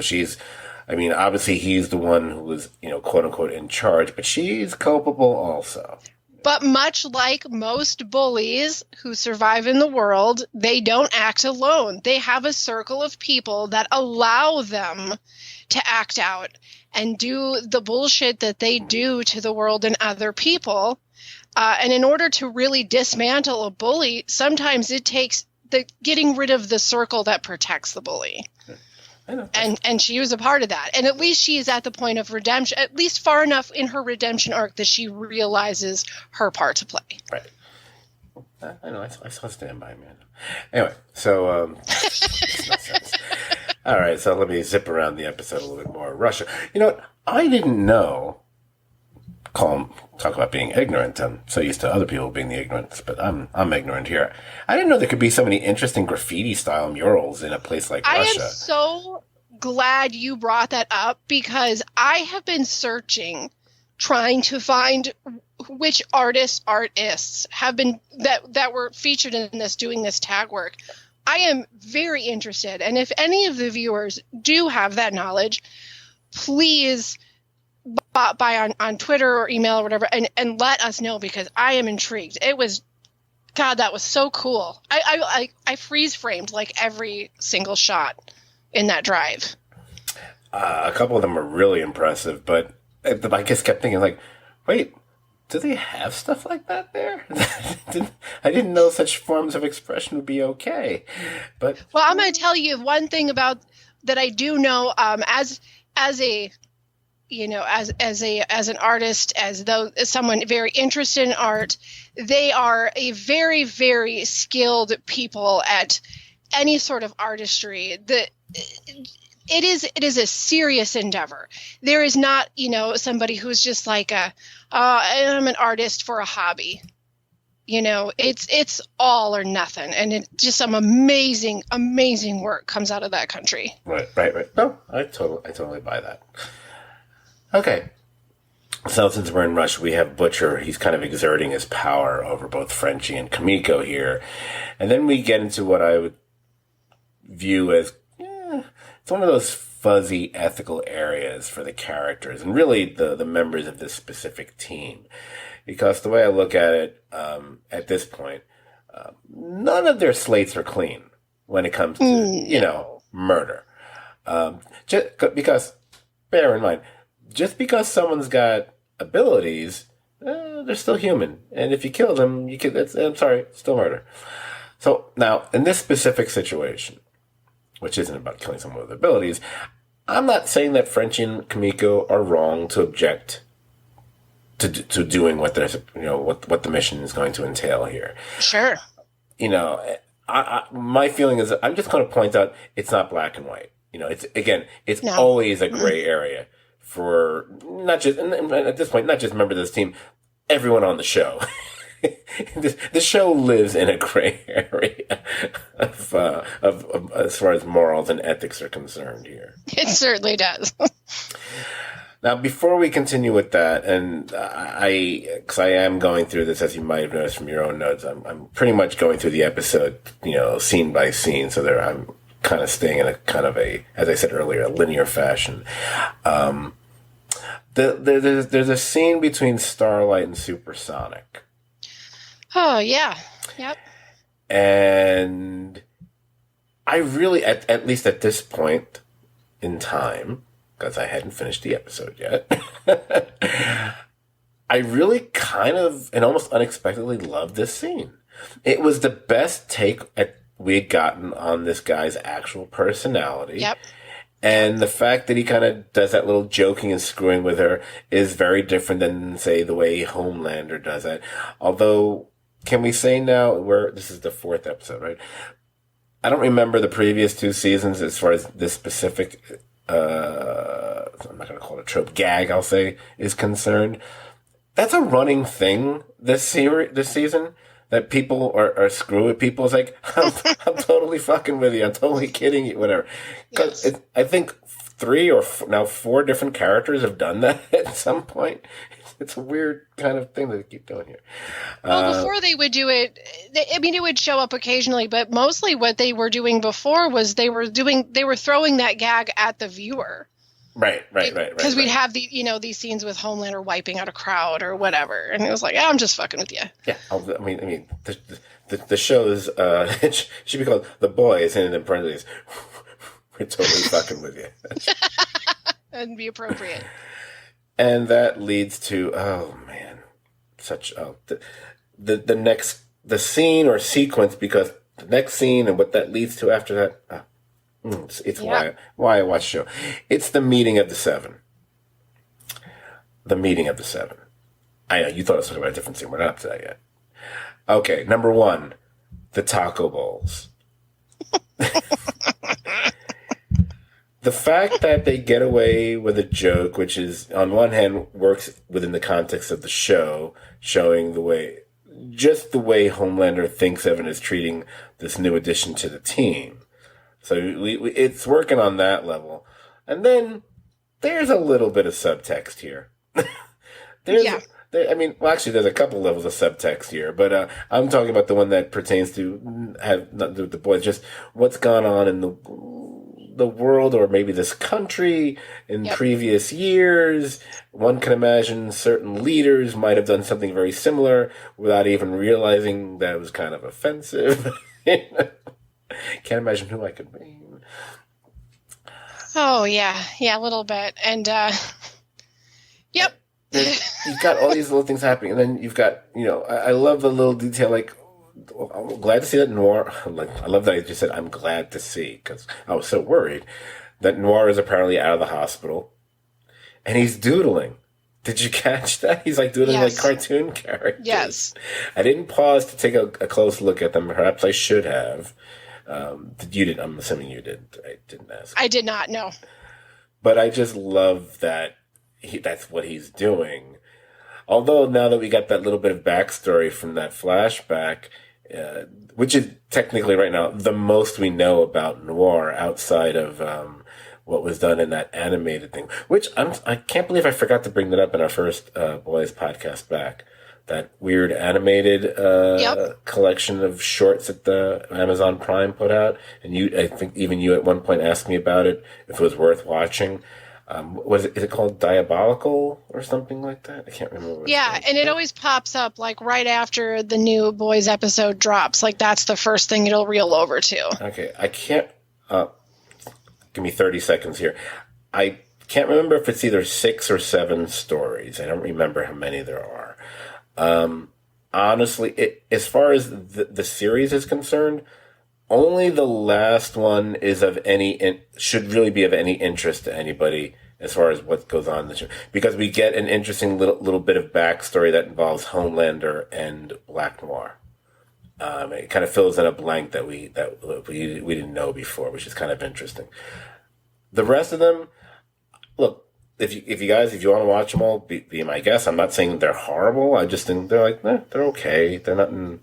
obviously he's the one who was, quote unquote in charge, but she's culpable also. But much like most bullies who survive in the world, they don't act alone. They have a circle of people that allow them to act out and do the bullshit that they do to the world and other people. And in order to really dismantle a bully, sometimes it takes getting rid of the circle that protects the bully. I know. And she was a part of that. And at least she is at the point of redemption, at least far enough in her redemption arc that she realizes her part to play. Right. I know. I saw Stand By Me. Anyway, so makes no sense. All right, so let me zip around the episode a little bit more. Russia. You know what? I didn't know. Talk about being ignorant. I'm so used to other people being the ignorant, but I'm ignorant here. I didn't know there could be so many interesting graffiti-style murals in a place like Russia. I am so glad you brought that up, because I have been searching, trying to find which artists have been that were featured in this, doing this tag work. I am very interested, and if any of the viewers do have that knowledge, please by on Twitter or email or whatever, and let us know, because I am intrigued. It was, God, that was so cool. I freeze framed like every single shot in that drive. A couple of them are really impressive, but I just kept thinking, like, wait, do they have stuff like that there? I didn't know such forms of expression would be okay. But well, I'm going to tell you one thing about that I do know, as a as an artist, as someone very interested in art, they are a very, very skilled people at any sort of artistry. It is a serious endeavor. There is not, somebody who's just like I'm an artist for a hobby. It's all or nothing, and it just some amazing, amazing work comes out of that country. Right. No, I totally buy that. Okay. So since we're in Russia, we have Butcher. He's kind of exerting his power over both Frenchie and Kamiko here. And then we get into what I would view as, it's one of those fuzzy ethical areas for the characters and really the members of this specific team. Because the way I look at it, at this point, none of their slates are clean when it comes to, murder. Just because, bear in mind, just because someone's got abilities, they're still human. And if you kill them, I'm sorry, still murder. So now, in this specific situation, which isn't about killing someone with abilities, I'm not saying that Frenchie and Kamiko are wrong to object to doing what they're, what the mission is going to entail here. Sure. My feeling is I'm just going to point out it's not black and white. It's always a gray area for not just, at this point, not just members of this team, everyone on the show. The show lives in a gray area of as far as morals and ethics are concerned here. It certainly does. Now, before we continue with that, and because I am going through this, as you might have noticed from your own notes, I'm pretty much going through the episode, scene by scene. So I'm kind of staying in a kind of as I said earlier, a linear fashion. There's a scene between Starlight and Supersonic. Oh, yeah. Yep. And I really, at least at this point in time, because I hadn't finished the episode yet, I really kind of and almost unexpectedly loved this scene. It was the best take we had gotten on this guy's actual personality. Yep. And the fact that he kind of does that little joking and screwing with her is very different than, say, the way Homelander does it. Although, can we say now, this is the 4th episode, right? I don't remember the previous 2 seasons as far as this specific, I'm not going to call it a trope, gag, I'll say, is concerned. That's a running thing this season. That people are screw with people. It's like, I'm totally fucking with you. I'm totally kidding you, whatever. Because yes. I think 3 or now 4 different characters have done that at some point. It's a weird kind of thing to keep doing here. Well, before they would do it, it would show up occasionally, but mostly what they were doing before was they were throwing that gag at the viewer. Right. Because we'd have these scenes with Homelander wiping out a crowd or whatever, and it was like, I'm just fucking with you. Yeah, I mean, the show is it should be called The Boys, and in parentheses, we're totally fucking with you. And be appropriate. And that leads to the scene or sequence, because the next scene and what that leads to after that. It's why I watch the show. It's the meeting of the 7. The meeting of the 7. I know, you thought I was talking about a different scene. We're not up to that yet. Okay, number 1, the taco bowls. The fact that they get away with a joke, which is, on one hand, works within the context of the show, showing the way Homelander thinks of and is treating this new addition to the team. So it's working on that level. And then there's a little bit of subtext here. There's a couple levels of subtext here, but I'm talking about the one that pertains to the boys, just what's gone on in the world or maybe this country in previous years. One can imagine certain leaders might have done something very similar without even realizing that it was kind of offensive. Can't imagine who I could be. Oh, yeah, a little bit. And, yep. You've got all these little things happening, and then you've got, I love the little detail, like, I'm glad to see that Noir, like, I love that I just said, I'm glad to see, because I was so worried that Noir is apparently out of the hospital, and he's doodling. Did you catch that? He's like doodling like cartoon characters. Yes. I didn't pause to take a close look at them. Perhaps I should have. You did. I'm assuming you did. I didn't ask. I did not. No. But I just love that that's what he's doing. Although now that we got that little bit of backstory from that flashback, which is technically right now the most we know about Noir outside of what was done in that animated thing. Which I can't believe I forgot to bring that up in our first Boys podcast back. That weird animated collection of shorts that the Amazon Prime put out, and I think even you at one point asked me about it, if it was worth watching. Is it called Diabolical or something like that? I can't remember. And it always pops up like right after the new Boys episode drops. Like that's the first thing it'll reel over to. Okay, I can't. Give me 30 seconds here. I can't remember if it's either 6 or 7 stories. I don't remember how many there are. Honestly, as far as the series is concerned, only the last one is of should really be of any interest to anybody as far as what goes on in the show, because we get an interesting little bit of backstory that involves Homelander and Black Noir. It kind of fills in a blank that we didn't know before, which is kind of interesting. The rest of them, look. If you guys want to watch them all, be my guest. I'm not saying they're horrible. I just think they're they're okay. They're nothing.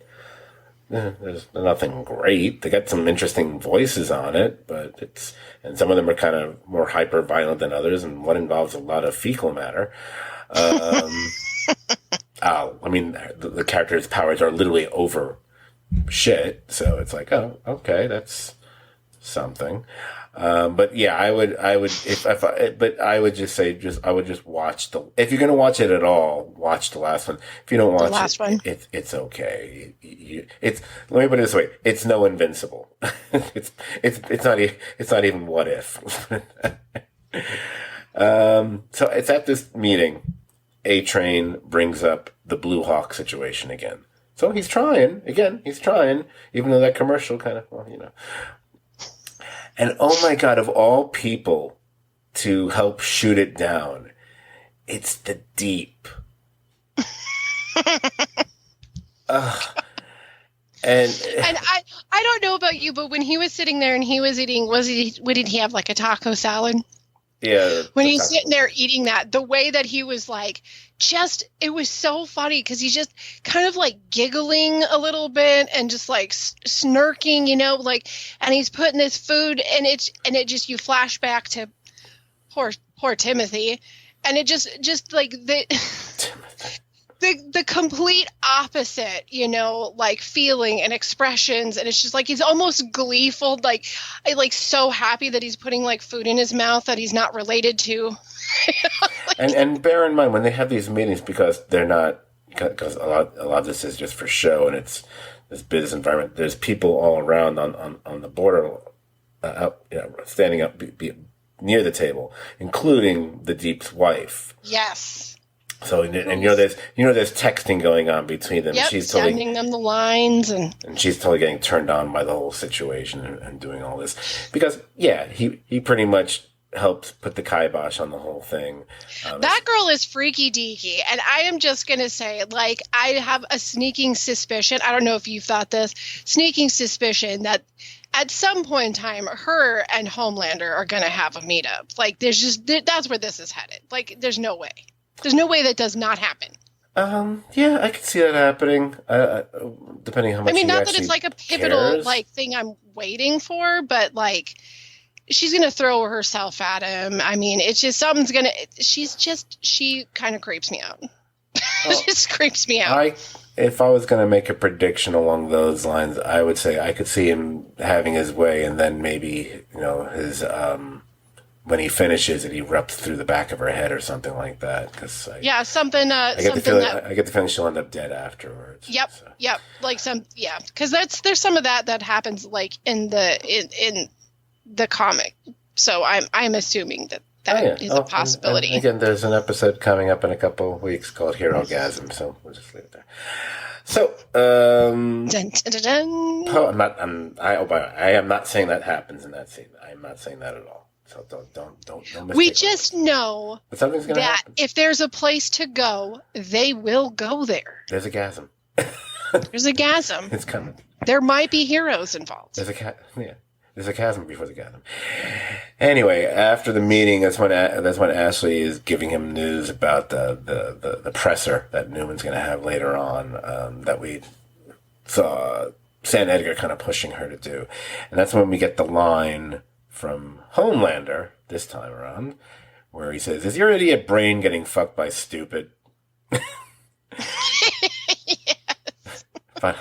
There's nothing great. They got some interesting voices on it, and some of them are kind of more hyper violent than others, and one involves a lot of fecal matter. The character's powers are literally over shit. So it's like, oh, okay, that's something. But yeah, I would just watch if you're going to watch it at all, watch the last one. If you don't watch it's okay. Let me put it this way. It's no Invincible. it's not even What If. So it's at this meeting. A-Train brings up the Blue Hawk situation again. So he's trying, even though that commercial kind of, And oh my God, of all people to help shoot it down, it's the Deep. And I don't know about you, but when he was sitting there and he was eating, what did he have, like a taco salad? Yeah. When he's sitting there eating that, the way that he was like, it was so funny because he's just kind of like giggling a little bit and just like snirking, and he's putting this food and it just, you flash back to poor Timothy, and it just like the complete opposite, like feeling and expressions. And it's just like, he's almost gleeful, like so happy that he's putting like food in his mouth that he's not related to. And bear in mind when they have these meetings, because they're not, because a lot of this is just for show, and it's this business environment. There's people all around on the border, standing up near the table, including the Deep's wife. Yes. So and there's texting going on between them. Yep, she's sending them the lines, and she's totally getting turned on by the whole situation and doing all this because he pretty much helped put the kibosh on the whole thing. That girl is freaky deaky, and I am just gonna say, like, I have a sneaking suspicion. I don't know if you've thought this, sneaking suspicion that at some point in time, her and Homelander are gonna have a meetup. Like, that's where this is headed. Like, there's no way. There's no way that does not happen. Yeah, I could see that happening. Depending how much. I mean, not that it's like a pivotal cares. Thing I'm waiting for, but like, she's gonna throw herself at him. I mean, it's just she kind of creeps me out. It just creeps me out. if I was going to make a prediction along those lines, I would say I could see him having his way, and then maybe, his when he finishes, it erupts through the back of her head or something like that. Because something. I get the feeling I get the feeling she'll end up dead afterwards. Yep, so. Yep. Because there's some of that happens like in the comic. So I'm assuming that is a possibility. And again, there's an episode coming up in a couple of weeks called Hero-gasm, so we'll just leave it there. So, dun, dun, dun, dun. I am not saying that happens in that scene. I'm not saying that at all. So don't we just know something's gonna that happen. If there's a place to go, they will go there. There's a gasm. There's a gasm. It's coming. There might be heroes involved. There's a chasm before the chasm. Anyway, after the meeting, that's when Ashley is giving him news about the presser that Newman's going to have later on, that we saw San Edgar kind of pushing her to do, and that's when we get the line from Homelander this time around, where he says, "Is your idiot brain getting fucked by stupid?" By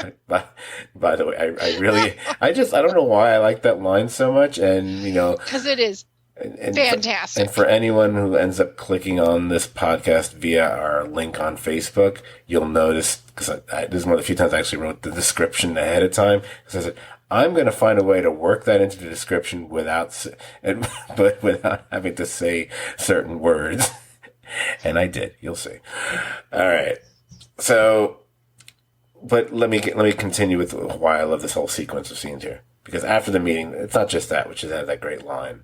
the way, I don't know why I like that line so much, and because it is fantastic. And for anyone who ends up clicking on this podcast via our link on Facebook, you'll notice, because this is one of the few times I actually wrote the description ahead of time, because I said, I'm going to find a way to work that into the description without having to say certain words. And I did. You'll see. All right. So, but let me continue with why I love this whole sequence of scenes here. Because after the meeting, it's not just that, which is that great line.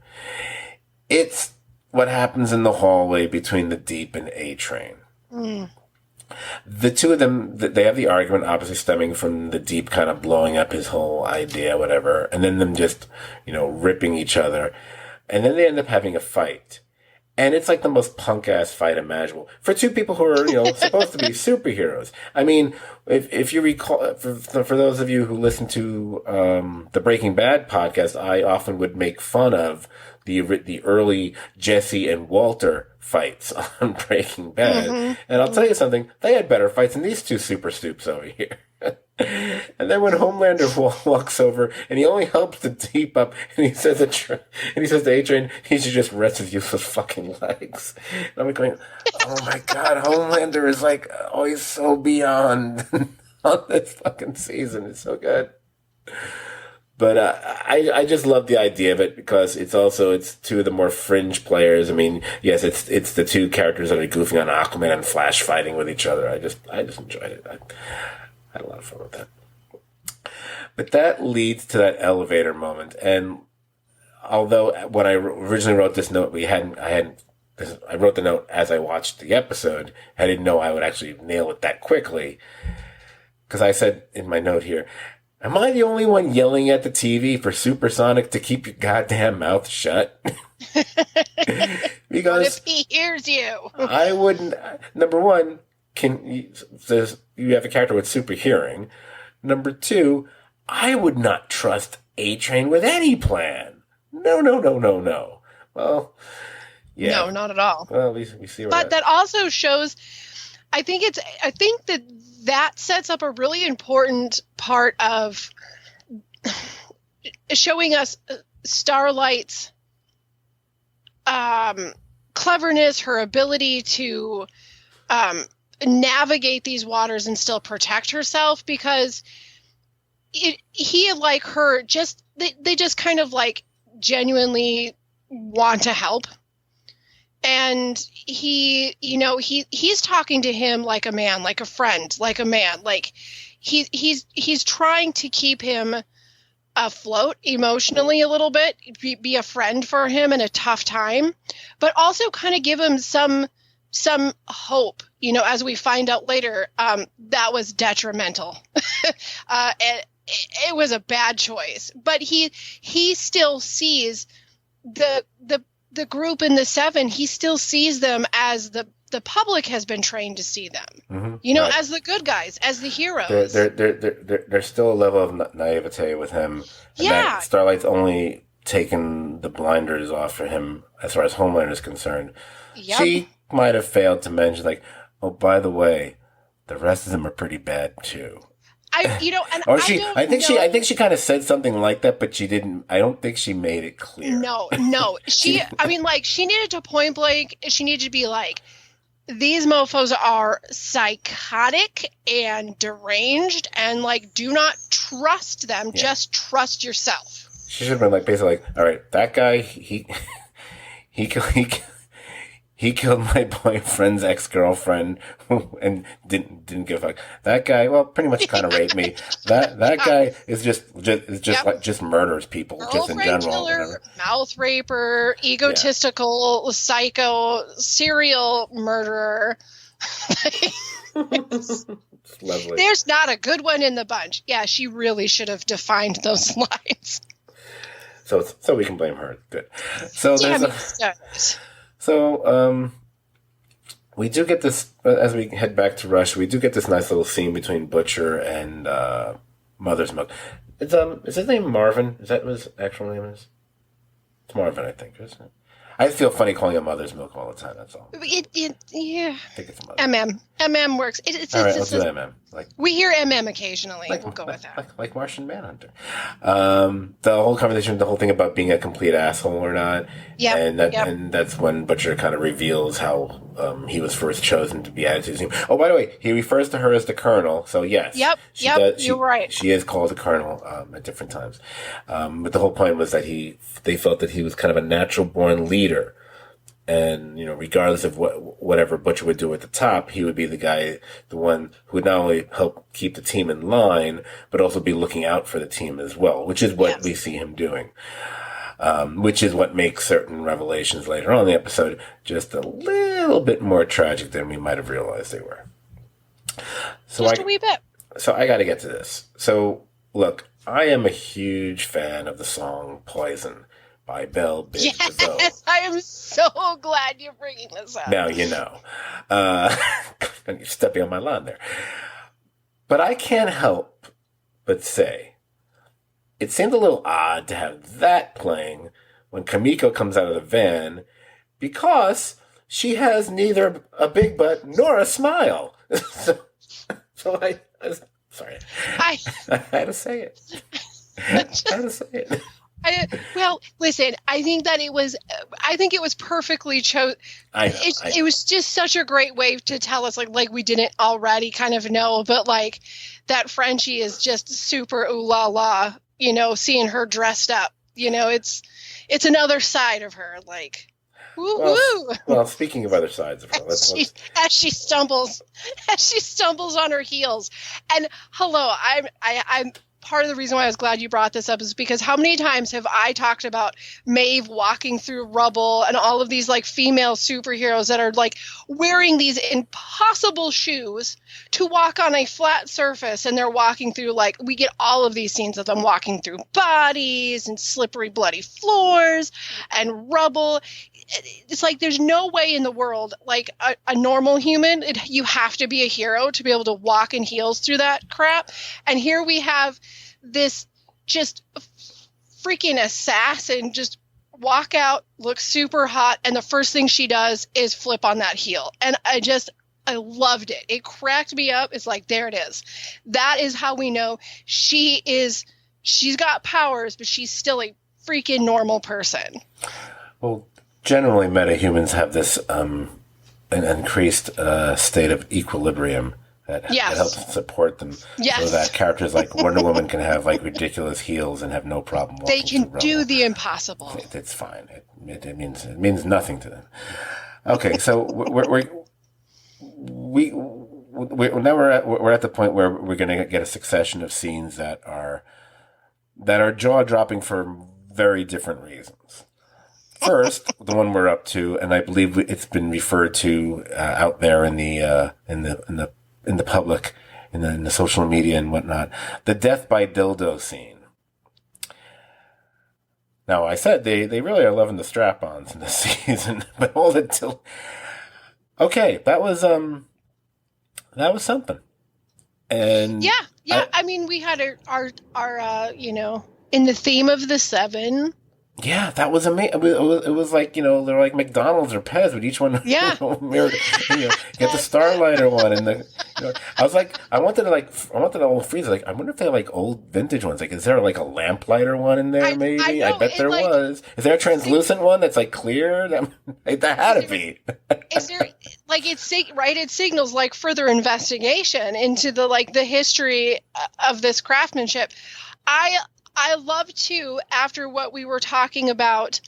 It's what happens in the hallway between the Deep and A-Train. Mm. The two of them, they have the argument, obviously stemming from the Deep kind of blowing up his whole idea, whatever, and then them just, ripping each other. And then they end up having a fight. And it's like the most punk-ass fight imaginable for two people who are, supposed to be superheroes. I mean, if you recall, for those of you who listen to the Breaking Bad podcast, I often would make fun of the early Jesse and Walter fights on Breaking Bad. Mm-hmm. And I'll tell you something, they had better fights than these two super stoops over here. And then when Homelander walks over and he only helps the Deep up, and he says to A-Train, he should just rest his useless fucking legs. And I'm going, oh my god, Homelander is like always so beyond on this fucking season. It's so good. But I just love the idea of it, because it's two of the more fringe players. I mean, yes, it's the two characters that are goofing on Aquaman and Flash fighting with each other. I just enjoyed it. I had a lot of fun with that. But that leads to that elevator moment. And although when I originally wrote this note, I wrote the note as I watched the episode. I didn't know I would actually nail it that quickly. Because I said in my note here, am I the only one yelling at the TV for Supersonic to keep your goddamn mouth shut? Because what if he hears you? I wouldn't. Number one, says you have a character with super hearing. Number two, I would not trust A-Train with any plan. No. Well, yeah. No, not at all. Well, we see where but that also shows, I think that sets up a really important part of showing us Starlight's cleverness, her ability to navigate these waters and still protect herself, because he, like her, they just kind of like genuinely want to help. And he's talking to him like a man, like a friend, like a man, like he's trying to keep him afloat emotionally a little bit, be a friend for him in a tough time, but also kind of give him some hope, as we find out later, that was detrimental. It was a bad choice, but he still sees the group in the Seven. He still sees them as the public has been trained to see them, right, as the good guys, as the heroes. There's still a level of naivete with him. And that Starlight's only taken the blinders off for him as far as Homelander is concerned. Yep. She might have failed to mention, like, oh, by the way, the rest of them are pretty bad too. And Or I she, don't I think know. she kind of said something like that, but she didn't. I don't think she made it clear. No. She, I mean, like, she needed to point blank, she needed to be like, these mofos are psychotic and deranged, and like, do not trust them. Yeah. Just trust yourself. she should have been like basically like, all right, that guy, he he killed my boyfriend's ex-girlfriend and didn't give a fuck. That guy, well, pretty much kind of raped me. That guy is just Yep. like just murders people just in Girlfriend general. killer, Whatever. mouth raper, egotistical, psycho, serial murderer. It's lovely. There's not a good one in the bunch. Yeah, she really should have defined those lines. So we can blame her. Good. So Damn there's it. we do get this as we head back to Russia. We do get this nice little scene between Butcher and Mother's Milk. Is his name Marvin? Is that what his actual name is? It's Marvin, I think, isn't it? I feel funny calling it Mother's Milk all the time. That's all. Yeah. I think it's Mother. MM works. It's All right, let's do MM. Like we hear MM occasionally. We'll go with that. Like Martian Manhunter. The whole conversation, the whole thing about being a complete asshole or not. Yep, And that's when Butcher kind of reveals how he was first chosen to be added to the team. Oh, by the way, he refers to her as the Colonel. So yes. You're right. She is called the Colonel at different times. But the whole point was that they felt that he was kind of a natural born leader. And, regardless of whatever Butcher would do at the top, he would be the one who would not only help keep the team in line, but also be looking out for the team as well, which is what we see him doing. Which is what makes certain revelations later on in the episode just a little bit more tragic than we might have realized they were. Just a wee bit. So I got to get to this. So, look, I am a huge fan of the song Poison by Belle Biv DeVoe. Yes, I am so glad you're bringing this up. Now you know. You're stepping on my lawn there. But I can't help but say, it seemed a little odd to have that playing when Kamiko comes out of the van because she has neither a big butt nor a smile. so I sorry. I had to say it. I had to say it. Well, listen, I think it was perfectly chosen. It was just such a great way to tell us, like we didn't already kind of know, but like that Frenchie is just super ooh la la, seeing her dressed up, it's another side of her, like, woo woo. Well, speaking of other sides of her, as she stumbles on her heels, and hello, I'm part of the reason why I was glad you brought this up is because how many times have I talked about Maeve walking through rubble and all of these like female superheroes that are like wearing these impossible shoes to walk on a flat surface, and they're walking through, like, we get all of these scenes of them walking through bodies and slippery bloody floors and rubble. It's like there's no way in the world, like a normal human, you have to be a hero to be able to walk in heels through that crap. And here we have this just freaking assassin just walk out, look super hot, and the first thing she does is flip on that heel. And I loved it. It cracked me up. It's like, there it is. That is how we know she's got powers, but she's still a freaking normal person. Well, generally, metahumans have this an increased state of equilibrium that helps support them. Yes. So that characters like Wonder Woman can have like ridiculous heels and have no problem walking They can through do rubble. the impossible. It's fine. It means nothing to them. Okay, so we're at the point where we're going to get a succession of scenes that are jaw dropping for very different reasons. First, the one we're up to, and I believe it's been referred to out there in the public, in the social media and whatnot, the death by dildo scene. Now, I said they really are loving the strap-ons in this season, but hold it till. Okay, that was something, and yeah. I mean, we had our in the theme of the 7. Yeah, that was amazing. It was like, they're like McDonald's or Pez, but each one, Yeah. get the Starlighter one, and I was like, I wanted to old freeze. Like, I wonder if they have like old vintage ones. Like, is there like a lamplighter one in there? I Maybe. I know bet it there like was. Is there a translucent one that's like clear? That had to be. is there like right, it signals like further investigation into the history of this craftsmanship. I love too, after what we were talking about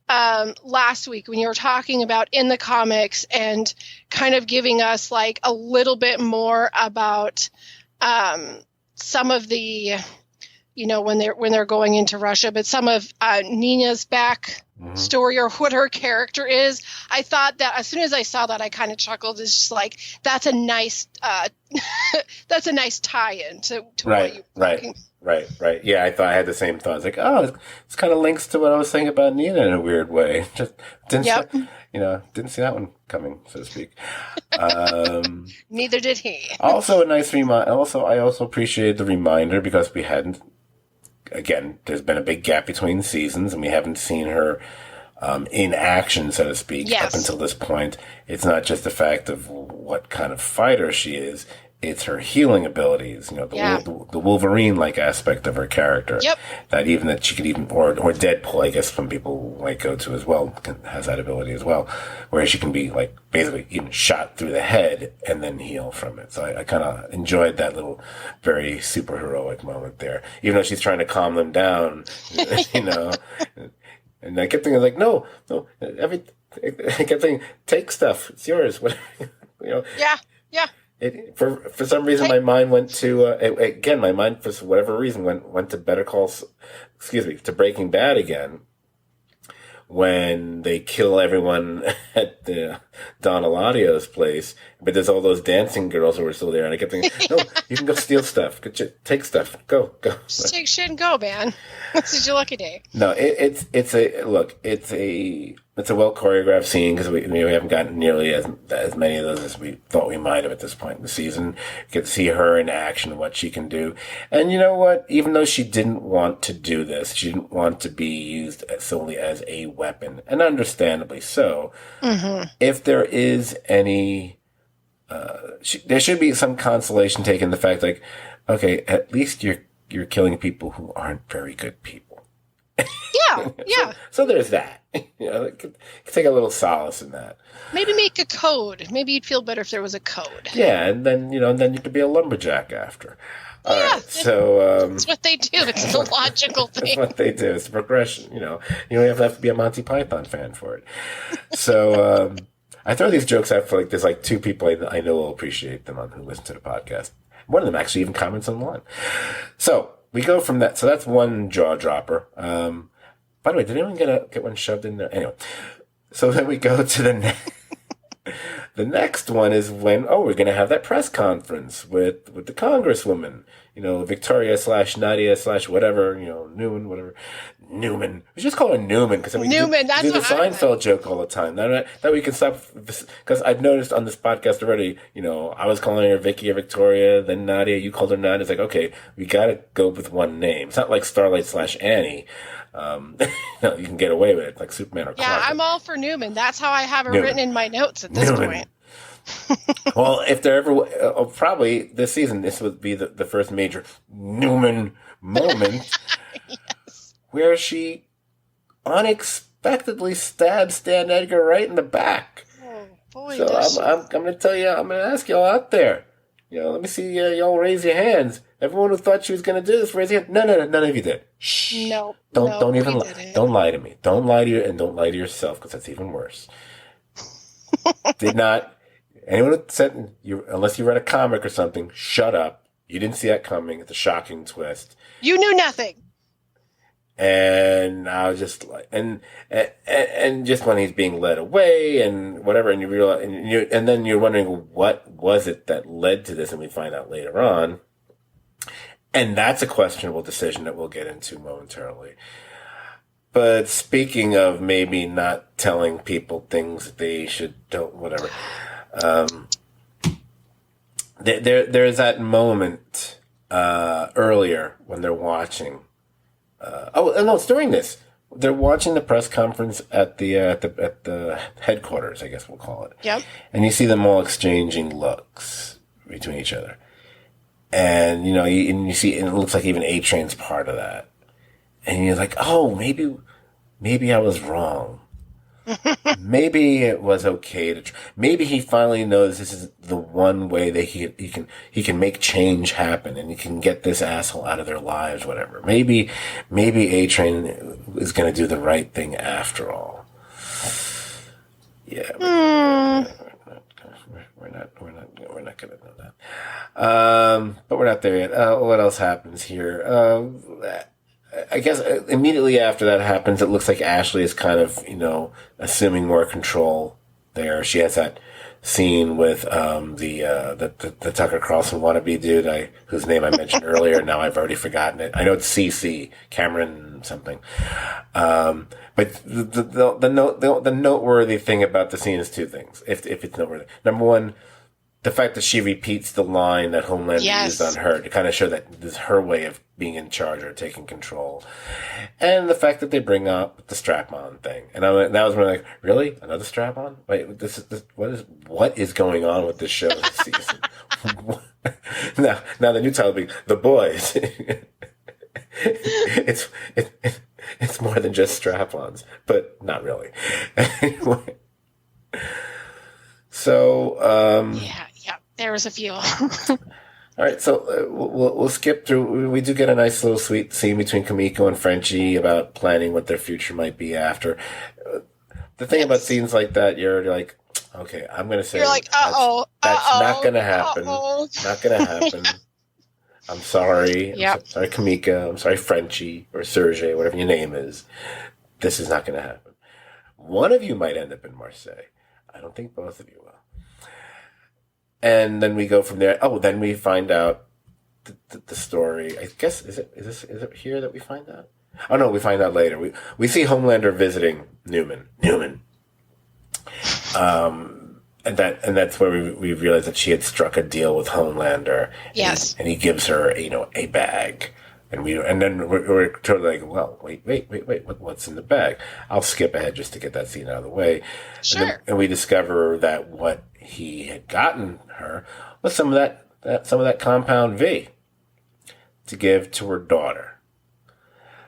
last week, when you were talking about in the comics and kind of giving us like a little bit more about some of the, when they're going into Russia, but some of Nina's back story, or what her character is. I thought that as soon as I saw that, I kind of chuckled. It's just like, that's a nice that's a nice tie-in to what you were talking. Right. Yeah, I thought I had the same thought. It's like, oh, it's kind of links to what I was saying about Nina in a weird way. Just didn't, Yep. didn't see that one coming, so to speak. Neither did he. Also, a nice reminder. Also, I also appreciated the reminder, because we hadn't. Again, there's been a big gap between seasons, and we haven't seen her in action, so to speak, Yes. up until this point. It's not just the fact of what kind of fighter she is. It's her healing abilities, the Wolverine-like aspect of her character. Yep. That she could even, or Deadpool, I guess some people might go to as well, has that ability as well, where she can be like basically even shot through the head and then heal from it. So I kind of enjoyed that little very superheroic moment there, even though she's trying to calm them down, And I kept thinking like, no, I kept thinking, take stuff, it's yours, whatever, Yeah. For some reason, my mind went to again. My mind, for whatever reason, went to to Breaking Bad again, when they kill everyone at the Don Eladio's place, but there's all those dancing girls who were still there, and I kept thinking, no, you can go steal stuff, take stuff, go. Just take shit and go, man. This is your lucky day. No, it's a well choreographed scene, because we haven't gotten nearly as many of those as we thought we might have at this point in the season. Get to see her in action and what she can do. And you know what? Even though she didn't want to do this, she didn't want to be used solely as a weapon, and understandably so. Mm-hmm. If there is any, there should be some consolation taken in the fact, like, okay, at least you're killing people who aren't very good people. Yeah. So there's that. Could take a little solace in that. Maybe make a code. Maybe you'd feel better if there was a code. Yeah, and then you could be a lumberjack after. All right, so that's what they do. It's the logical thing. That's what they do. It's the progression. You don't have to be a Monty Python fan for it. So I throw these jokes out for like there's like two people I know will appreciate them who listen to the podcast. One of them actually even comments online. So we go from that. So that's one jaw dropper. By the way, did anyone get one shoved in there? Anyway, so then we go to the next. The next one is when we're going to have that press conference with the Congresswoman, Victoria / Nadia / whatever, Newman, whatever. Newman. We just call her Newman, because we Newman, that's do the what Seinfeld joke all the time. That we can stop, because I've noticed on this podcast already, I was calling her Vicky or Victoria, then Nadia, you called her Nadia. It's like, okay, we got to go with one name. It's not like Starlight / Annie. You can get away with it, like Superman or Clark. Yeah, I'm all for Newman. That's how I have it written in my notes at this point. Well, if there ever, probably this season, this would be the first major Newman moment. Yes. Where she unexpectedly stabs Stan Edgar right in the back. Oh, boy. So I'm going to tell you, I'm going to ask y'all out there. Let me see y'all raise your hands. Everyone who thought she was going to do this, raise your hand. No, none of you did. Shh. No. Don't even lie. Don't lie to me. Don't lie to you, and don't lie to yourself, because that's even worse. Did not. Anyone who said, unless you read a comic or something, shut up. You didn't see that coming. It's a shocking twist. You knew nothing. And I was just like, and just when he's being led away and whatever, and you realize, and then you're wondering what was it that led to this, and we find out later on. And that's a questionable decision that we'll get into momentarily. But speaking of maybe not telling people things that they don't, whatever. There's that moment earlier when they're watching. No, it's during this they're watching the press conference at the headquarters, I guess we'll call it. Yep. And you see them all exchanging looks between each other. And, you see, and it looks like even A-Train's part of that. And you're like, oh, maybe I was wrong. Maybe it was okay to. Maybe he finally knows this is the one way that he can make change happen, and he can get this asshole out of their lives, whatever. Maybe A-Train is going to do the right thing after all. Yeah, we're not going to know that. But we're not there yet. What else happens here? I guess immediately after that happens, it looks like Ashley is kind of, assuming more control there. She has that scene with the Tucker Carlson wannabe dude, whose name I mentioned earlier. Now I've already forgotten it. I know it's CC, Cameron something. But the noteworthy thing about the scene is two things, if it's noteworthy. Number one, the fact that she repeats the line that Homelander used on her to kind of show that this is her way of being in charge or taking control. And the fact that they bring up the strap-on thing. And that was when I'm like, really? Another strap-on? Wait, what is going on with this show this season? now the new title will be The Boys. It's more than just strap-ons, but not really. Anyway. So, yeah, there was a few. All right, so we'll skip through. We do get a nice little sweet scene between Kamiko and Frenchie about planning what their future might be after. The thing about scenes like that, you're already like, okay, I'm going to say, you're like, that's not going to happen. Not going to happen. I'm sorry. Yep. I'm sorry, Kamiko. I'm sorry, Frenchie or Sergey, whatever your name is. This is not going to happen. One of you might end up in Marseille. I don't think both of you will. And then we go from there. Oh, then we find out the story. I guess is it here that we find out? Oh no, we find out later. We see Homelander visiting Newman. And that's where we realize that she had struck a deal with Homelander. Yes. And he gives her a bag. And then we're totally like, well, wait, what's in the bag? I'll skip ahead just to get that scene out of the way. Sure. And we discover that what he had gotten her was some of that compound V to give to her daughter,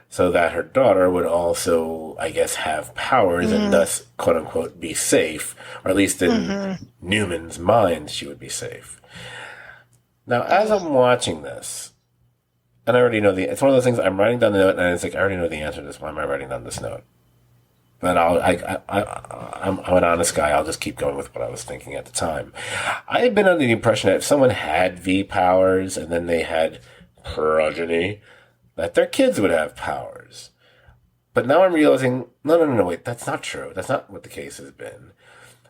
so that her daughter would also, I guess, have powers and thus, quote unquote, be safe, or at least in Newman's mind, she would be safe. Now, as I'm watching this. And I already know it's one of those things, I'm writing down the note, and it's like, I already know the answer to this. Why am I writing down this note? But I'm an honest guy. I'll just keep going with what I was thinking at the time. I had been under the impression that if someone had V powers, and then they had progeny, that their kids would have powers. But now I'm realizing, no, wait, that's not true. That's not what the case has been.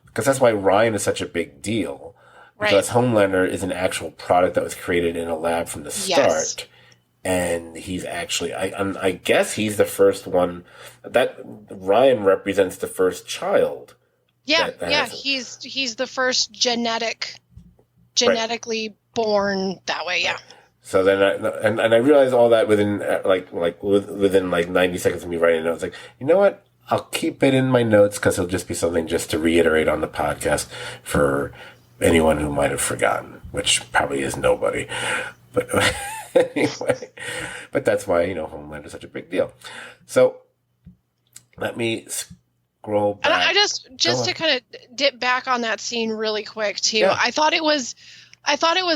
Because that's why Ryan is such a big deal. Because Homelander is an actual product that was created in a lab from the start. Yes. And he's actually, I guess he's the first one that Ryan represents the first child. Yeah, he's the first genetically born that way. Yeah. So then I realized all that within within 90 seconds of me writing it. I was like, you know what? I'll keep it in my notes because it'll just be something just to reiterate on the podcast for anyone who might have forgotten, which probably is nobody. But anyway, but that's why, Homeland is such a big deal. So let me scroll back. And I just to kind of dip back on that scene really quick too. Yeah. I thought it was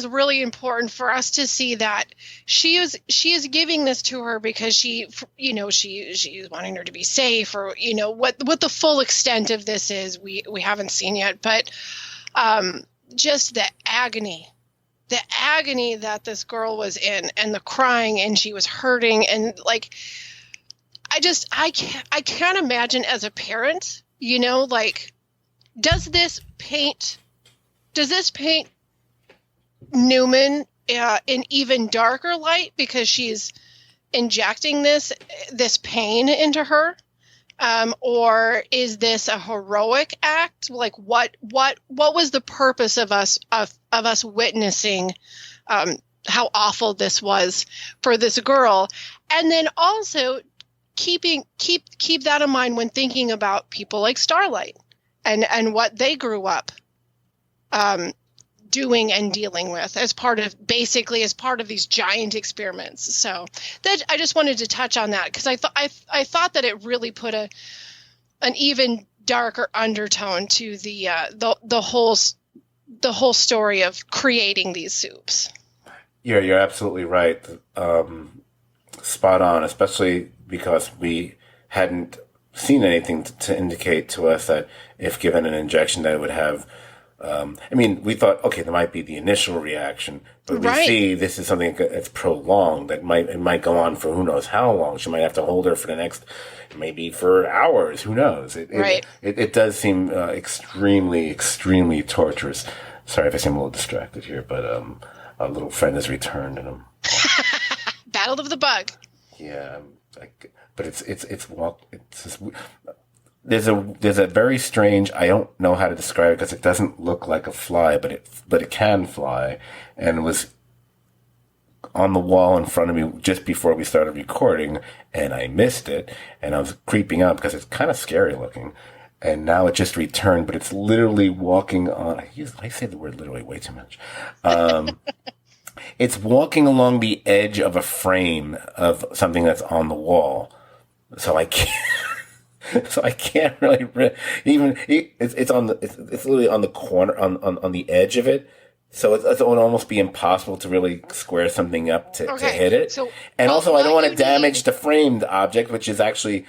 really important for us to see that she is giving this to her because she's wanting her to be safe, or what the full extent of this is we haven't seen yet, but just the agony that this girl was in, and the crying, and she was hurting, and like I can't imagine as a parent, does this paint Newman in even darker light because she's injecting this pain into her, or is this a heroic act? Like what was the purpose of us witnessing how awful this was for this girl? And then also, keep that in mind when thinking about people like Starlight and what they grew up doing and dealing with as part of these giant experiments. So that I just wanted to touch on that because I thought that it really put an even darker undertone to the whole story of creating these soups. Yeah, you're absolutely right. Spot on, especially because we hadn't seen anything to indicate to us that if given an injection that it would have. We thought, okay, there might be the initial reaction, but we see this is something that's prolonged. It might go on for who knows how long. She might have to hold her for the next, maybe for hours. Who knows? It does seem extremely, extremely torturous. Sorry if I seem a little distracted here, but a little friend has returned, and Battle of the Bug. Yeah, but it's just. There's a very strange, I don't know how to describe it because it doesn't look like a fly, but it can fly, and it was on the wall in front of me just before we started recording, and I missed it, and I was creeping up because it's kind of scary looking, and now it just returned, but it's literally walking on, I say the word literally way too much. It's walking along the edge of a frame of something that's on the wall, so I can't. So I can't really even. It's literally on the corner on the edge of it. So it would almost be impossible to really square something up to hit it. So, and also, I don't want to damage the framed object, which is actually,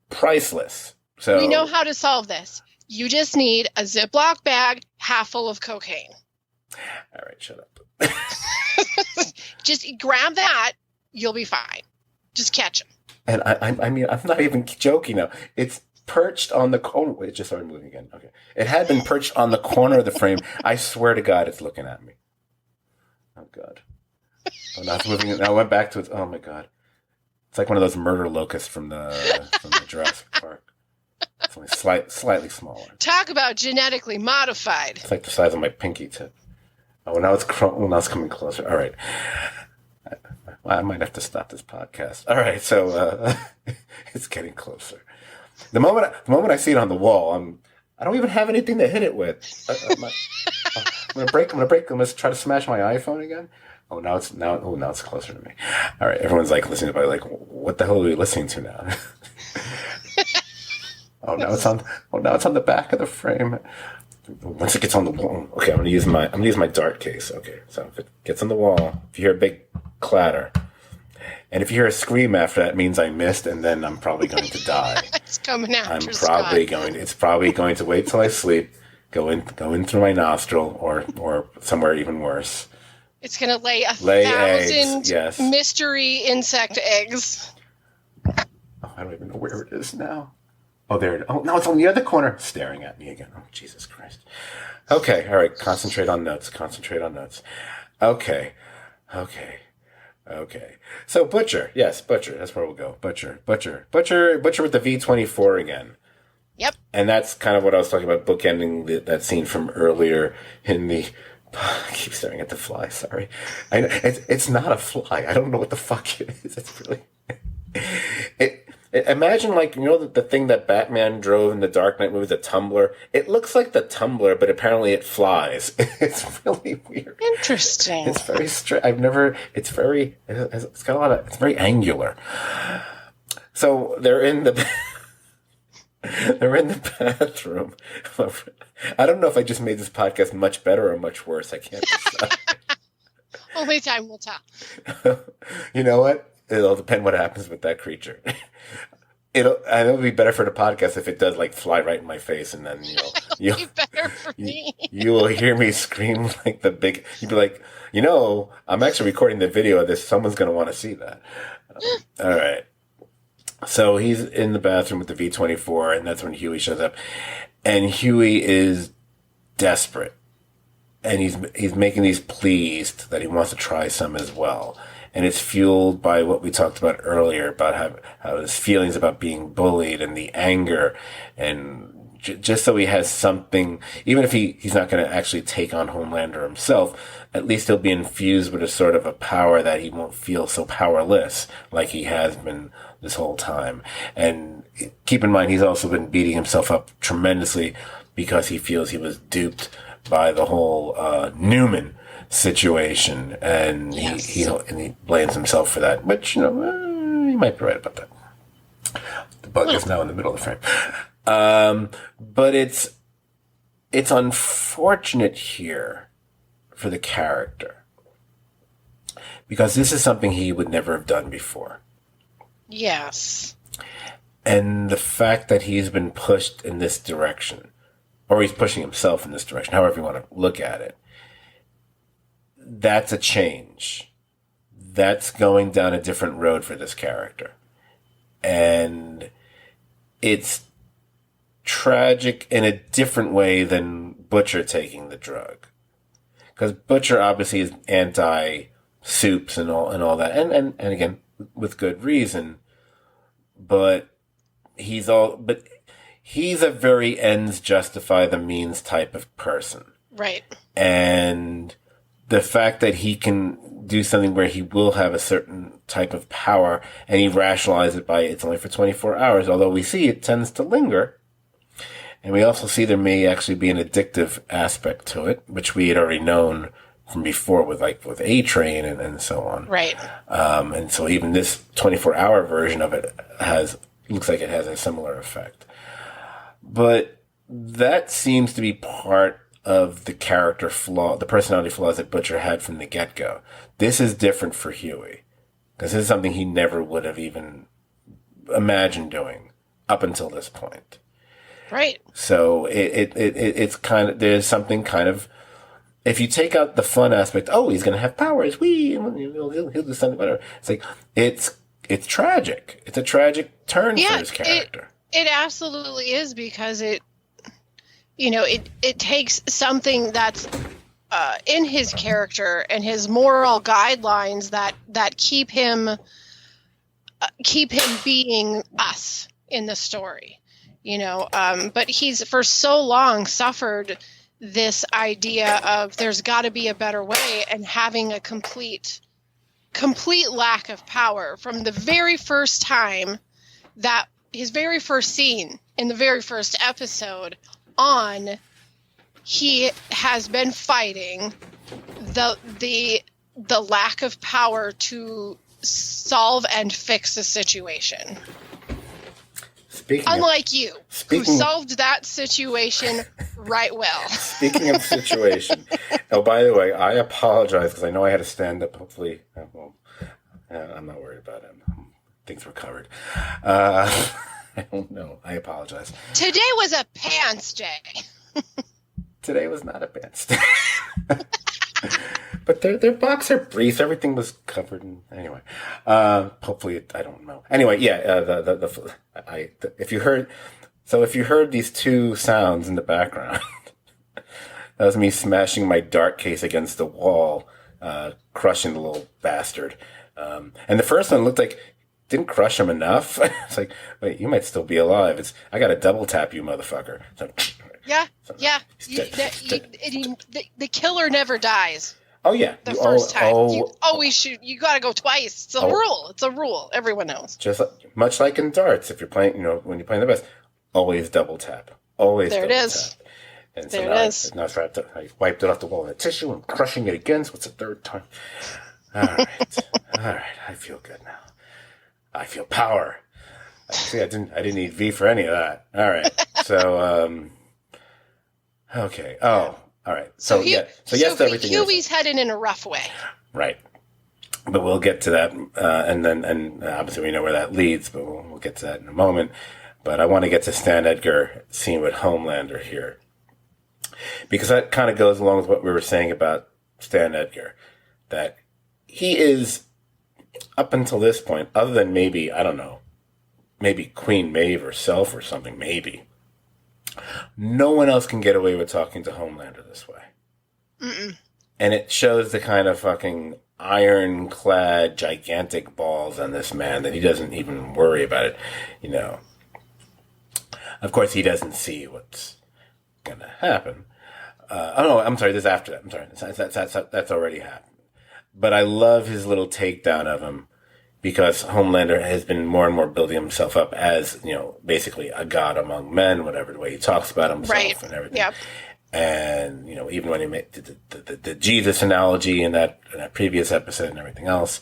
priceless. So we know how to solve this. You just need a Ziploc bag half full of cocaine. All right, shut up. Just grab that. You'll be fine. Just catch them. And I'm not even joking now. It's perched on the corner. Wait, it just started moving again. Okay. It had been perched on the corner of the frame. I swear to God, it's looking at me. Oh, God. Oh, now it's moving. Now I went back to it. Oh, my God. It's like one of those murder locusts from the Jurassic Park. It's only slightly smaller. Talk about genetically modified. It's like the size of my pinky tip. Oh, now it's coming closer. All right. I might have to stop this podcast. All right, so it's getting closer. The moment I see it on the wall, I don't even have anything to hit it with. I'm gonna break. I'm gonna try to smash my iPhone again. Now it's closer to me. All right, everyone's like listening to it, like, what the hell are we listening to now? Now it's on the back of the frame. Once it gets on the wall, okay, I'm gonna use my dart case. Okay, so if it gets on the wall, if you hear a big clatter, and if you hear a scream after that, it means I missed, and then I'm probably going to die. It's coming after It's probably going to wait till I sleep, go in through my nostril, or somewhere even worse. It's going to lay 1,000 eggs, yes. Mystery insect eggs. Oh, I don't even know where it is now. Oh, there it is. Oh, no, it's on the other corner, staring at me again. Oh, Jesus Christ. Okay, all right, concentrate on notes. Okay. So Butcher, yes, Butcher. That's where we'll go. Butcher with the V24 again. Yep. And that's kind of what I was talking about, bookending that scene from earlier in the. I keep staring at the fly. Sorry, it's not a fly. I don't know what the fuck it is. It's really. Imagine, like, the thing that Batman drove in the Dark Knight movie, the Tumbler. It looks like the Tumbler, but apparently it flies. It's really weird. Interesting. It's very strange. It's got a lot of, it's very angular. So they're in the bathroom. I don't know if I just made this podcast much better or much worse. I can't decide. Only time will tell. You know what? It'll depend what happens with that creature. It'll be better for the podcast if it does, like, fly right in my face, and then you'll be better for me. You will hear me scream like the big. You'd be like, I'm actually recording the video of this. Someone's gonna want to see that. All right. So he's in the bathroom with the V24, and that's when Huey shows up, and Huey is desperate, and he's making these pleas that he wants to try some as well. And it's fueled by what we talked about earlier, about how his feelings about being bullied and the anger and just so he has something, even if he's not going to actually take on Homelander himself, at least he'll be infused with a sort of a power that he won't feel so powerless like he has been this whole time. And keep in mind, he's also been beating himself up tremendously because he feels he was duped by the whole Newman situation, and he blames himself for that, which, you know, he might be right about that. The bug is now in the middle of the frame. But it's unfortunate here for the character, because this is something he would never have done before. Yes. And the fact that he's been pushed in this direction, or he's pushing himself in this direction, however you want to look at it, that's a change. That's going down a different road for this character. And it's tragic in a different way than Butcher taking the drug. Because Butcher obviously is anti-soups and all that. And again, with good reason. But he's a very ends justify the means type of person. Right. And the fact that he can do something where he will have a certain type of power, and he rationalizes it by it's only for 24 hours, although we see it tends to linger. And we also see there may actually be an addictive aspect to it, which we had already known from before with A-Train and so on. Right. And so even this 24-hour version of it looks like it has a similar effect. But that seems to be part of the character flaw, the personality flaws that Butcher had from the get-go. This is different for Huey, because this is something he never would have even imagined doing up until this point. Right. So it's kind of, there's something kind of, if you take out the fun aspect, oh, he's going to have powers, he'll do something, whatever. It's like, it's tragic. It's a tragic turn for his character. It absolutely is, because it takes something that's in his character and his moral guidelines that keep him being us in the story, but he's for so long suffered this idea of there's got to be a better way, and having a complete lack of power from the very first time, that his very first scene in the very first episode on, he has been fighting the lack of power to solve and fix a situation. Unlike you, who solved that situation right well. Speaking of situation, oh, by the way, I apologize because I know I had to stand up. Hopefully, I'm not worried about it. Things were covered. I don't know. I apologize. Today was a pants day. Today was not a pants day. But their boxer briefs, everything was covered. Anyway, hopefully, I don't know. Anyway, yeah. If you heard these two sounds in the background, that was me smashing my dart case against the wall, crushing the little bastard. And the first one looked like didn't crush him enough. It's like, wait, you might still be alive. I got to double tap you, motherfucker. So, yeah. The killer never dies. Oh yeah, the first time you always shoot. You got to go twice. It's a rule. It's a rule. Everyone knows. Just much like in darts, if you're playing, when you're playing the best, always double tap. Always. There double it is. Tap. And so there it is. Now I wiped it off the wall with a tissue and crushing it again. So it's the third time. All right. I feel good now. I feel power. See, I didn't need V for any of that. All right. So, okay. Oh, all right. So yes, everything. Huey's headed in a rough way. Right. But we'll get to that, and obviously we know where that leads, but we'll get to that in a moment. But I want to get to Stan Edgar scene with Homelander here, because that kind of goes along with what we were saying about Stan Edgar, that he is, up until this point, other than maybe, I don't know, maybe Queen Maeve herself or something, maybe, no one else can get away with talking to Homelander this way. Mm-mm. And it shows the kind of fucking ironclad, gigantic balls on this man that he doesn't even worry about it, Of course, he doesn't see what's going to happen. Oh no, I'm sorry. This is after that. I'm sorry. That's already happened. But I love his little takedown of him because Homelander has been more and more building himself up as, basically a god among men, whatever, the way he talks about himself and everything. Yep. And, even when he made the Jesus analogy in that previous episode and everything else.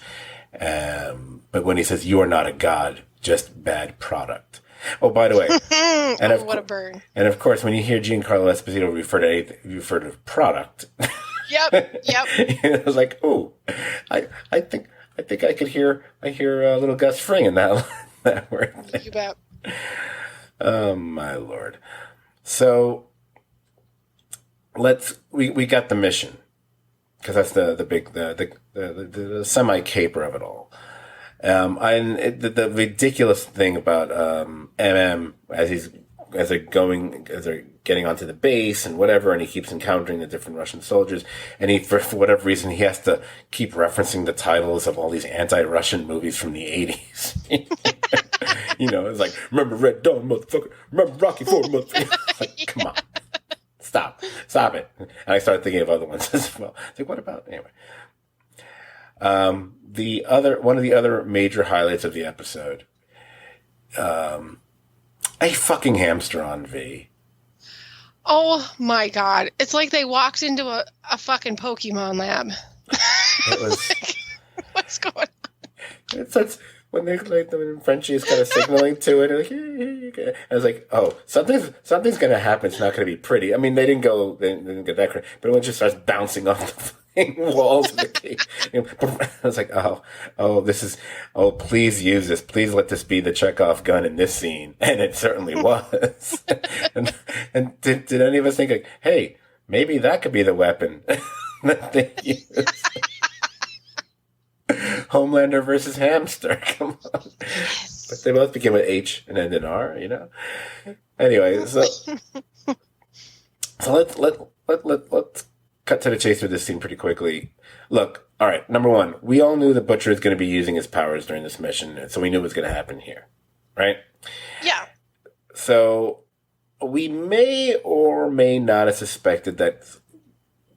But when he says, "You are not a god, just bad product." Oh, by the way, what a burn! And of course, when you hear Giancarlo Esposito refer to product, yep. I was like, "Oh, I think I could hear little Gus Fring in that word." You bet. Oh my lord! So we got the mission because that's the big the semi caper of it all. The ridiculous thing about MM as they're getting onto the base and whatever, and he keeps encountering the different Russian soldiers, and he for whatever reason he has to keep referencing the titles of all these anti-Russian movies from the 80s. It's like, remember Red Dawn, motherfucker? Remember Rocky IV, motherfucker? Like, come on. Stop it. And I started thinking of other ones as well. It's like, what about, anyway. One of the other major highlights of the episode, a fucking hamster on V. Oh my god. It's like they walked into a fucking Pokemon lab. It was. What's going on? It's when when Frenchie is kind of signaling to it, like, yeah. I was like, oh, something's going to happen. It's not going to be pretty. I mean, they didn't get that crazy, but when it just starts bouncing off the walls of the cave. I was like, please use this. Please let this be the Chekhov gun in this scene. And it certainly was. and did any of us think, like, hey, maybe that could be the weapon that they use? Homelander versus hamster. Come on. Yes. But they both begin with H and end in R, Anyway, so let's cut to the chase with this scene pretty quickly. Look, all right, number one, we all knew the Butcher is going to be using his powers during this mission, so we knew it was going to happen here, right? Yeah. So we may or may not have suspected that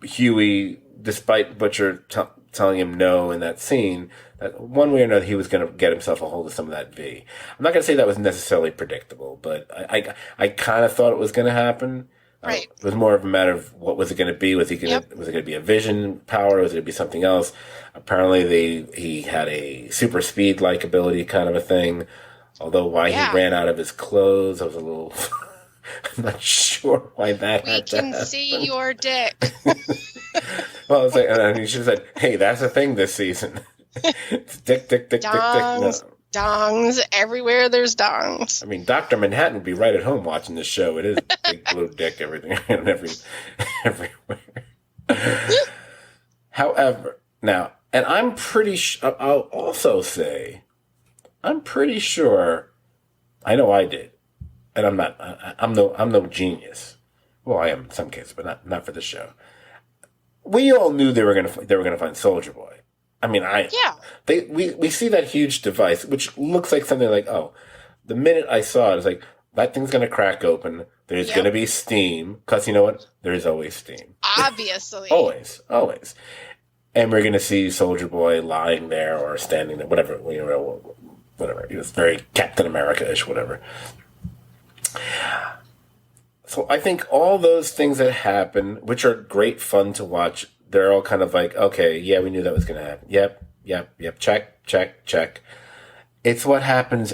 Huey, despite Butcher telling him no in that scene, that one way or another he was going to get himself a hold of some of that V. I'm not going to say that was necessarily predictable, but I kind of thought it was going to happen. Right. It was more of a matter of what was it going to be? Was it going to be a vision power? Was it going to be something else? Apparently, he had a super speed like ability kind of a thing. Although why he ran out of his clothes, I was a little. I'm not sure why that had to happen. We can see your dick. Well, it's like, and he should have said, "Hey, that's a thing this season." It's dick. Dongs, No. dongs everywhere. There's dongs. I mean, Dr. Manhattan would be right at home watching this show. It is big blue dick, everything, and everywhere. However, now, and I'm pretty sure, I'll also say, I'm pretty sure, I know I did, and I'm no genius. Well, I am in some cases, but not for this show. We all knew they were gonna find Soldier Boy. I mean, we see that huge device, which looks like something like, oh, the minute I saw it, it's like, that thing's going to crack open. There's going to be steam. Because you know what? There's always steam. Obviously. Always. And we're going to see Soldier Boy lying there or standing there, whatever. Whatever. He was very Captain America-ish, whatever. So I think all those things that happen, which are great fun to watch, they're all kind of like, okay, yeah, we knew that was going to happen. Yep. Check. It's what happens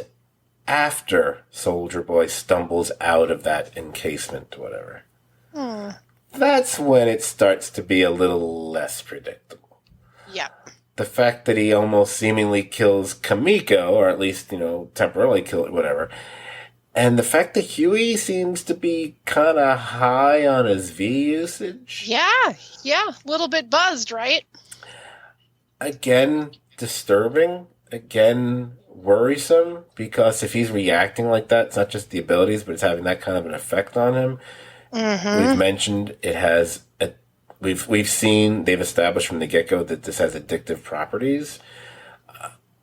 after Soldier Boy stumbles out of that encasement, whatever. That's when it starts to be a little less predictable. Yep. The fact that he almost seemingly kills Kamiko, or at least, temporarily kill it, whatever. And the fact that Huey seems to be kind of high on his V usage. Yeah. A little bit buzzed, right? Again, disturbing. Again, worrisome. Because if he's reacting like that, it's not just the abilities, but it's having that kind of an effect on him. Mm-hmm. We've mentioned it has. We've seen, they've established from the get-go that this has addictive properties.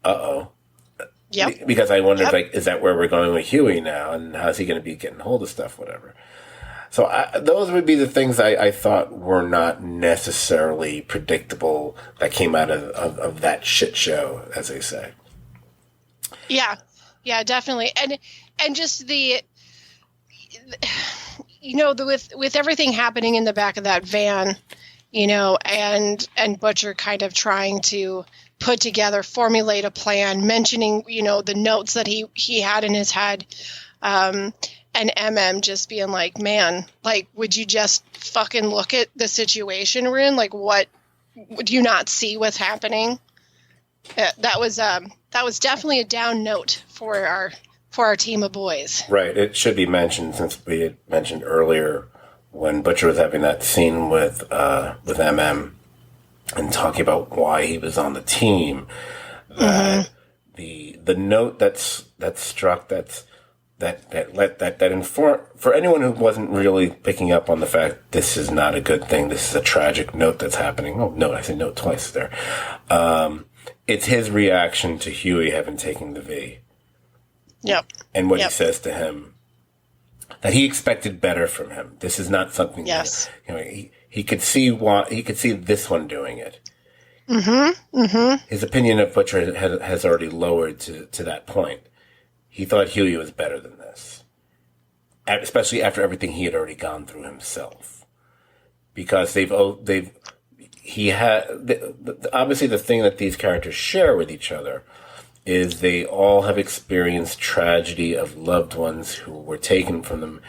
Uh-oh. Yep. Because I wondered, Yep. like, is that where we're going with Huey now? And how's he going to be getting hold of stuff, whatever. So those would be the things I thought were not necessarily predictable that came out of that shit show, as they say. Yeah. Yeah, definitely. And just with everything happening in the back of that van, and Butcher kind of trying to put together, formulate a plan, mentioning, the notes that he had in his head, and just being like, man, like, would you just fucking look at the situation we're in? Like, what would you not see what's happening? That was definitely a down note for our team of boys. Right. It should be mentioned, since we had mentioned earlier when Butcher was having that scene with MM and talking about why he was on the team. That the note that's struck that inform for anyone who wasn't really picking up on the fact this is not a good thing. This is a tragic note that's happening. Oh, note! I said note twice there. It's his reaction to Huey having taken the V. Yep. And what he says to him, that he expected better from him. This is not something. Yes. He could see this one doing it. Mm-hmm. Mm-hmm. His opinion of Butcher has already lowered to that point. He thought Huey was better than this, especially after everything he had already gone through himself. Because obviously the thing that these characters share with each other is they all have experienced tragedy of loved ones who were taken from them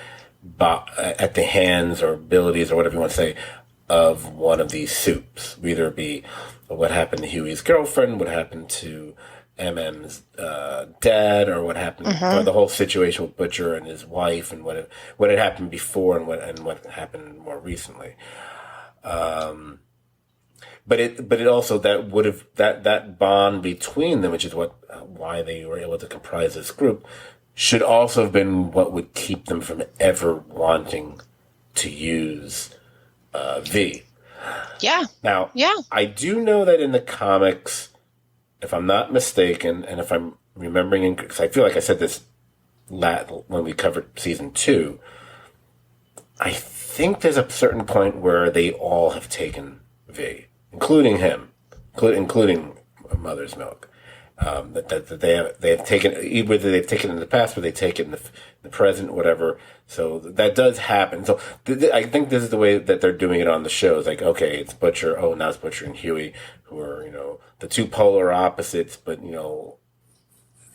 at the hands or abilities or whatever you want to say of one of these soups. Either it be what happened to Huey's girlfriend, what happened to MM's dad, or what happened, or the whole situation with Butcher and his wife, and what had happened before, and what happened more recently. But it also that bond between them, which is why they were able to comprise this group, should also have been what would keep them from ever wanting to use V. Yeah. Now, yeah. I do know that in the comics, if I'm not mistaken, and if I'm remembering, because I feel like I said this when we covered season 2, I think there's a certain point where they all have taken V, including him, including Mother's Milk. That they have taken, whether they've taken it in the past or they take it in the present, whatever. So that does happen. So I think this is the way that they're doing it on the show. It's like, okay, it's Butcher. Oh, now it's Butcher and Huey, who are, the two polar opposites, but,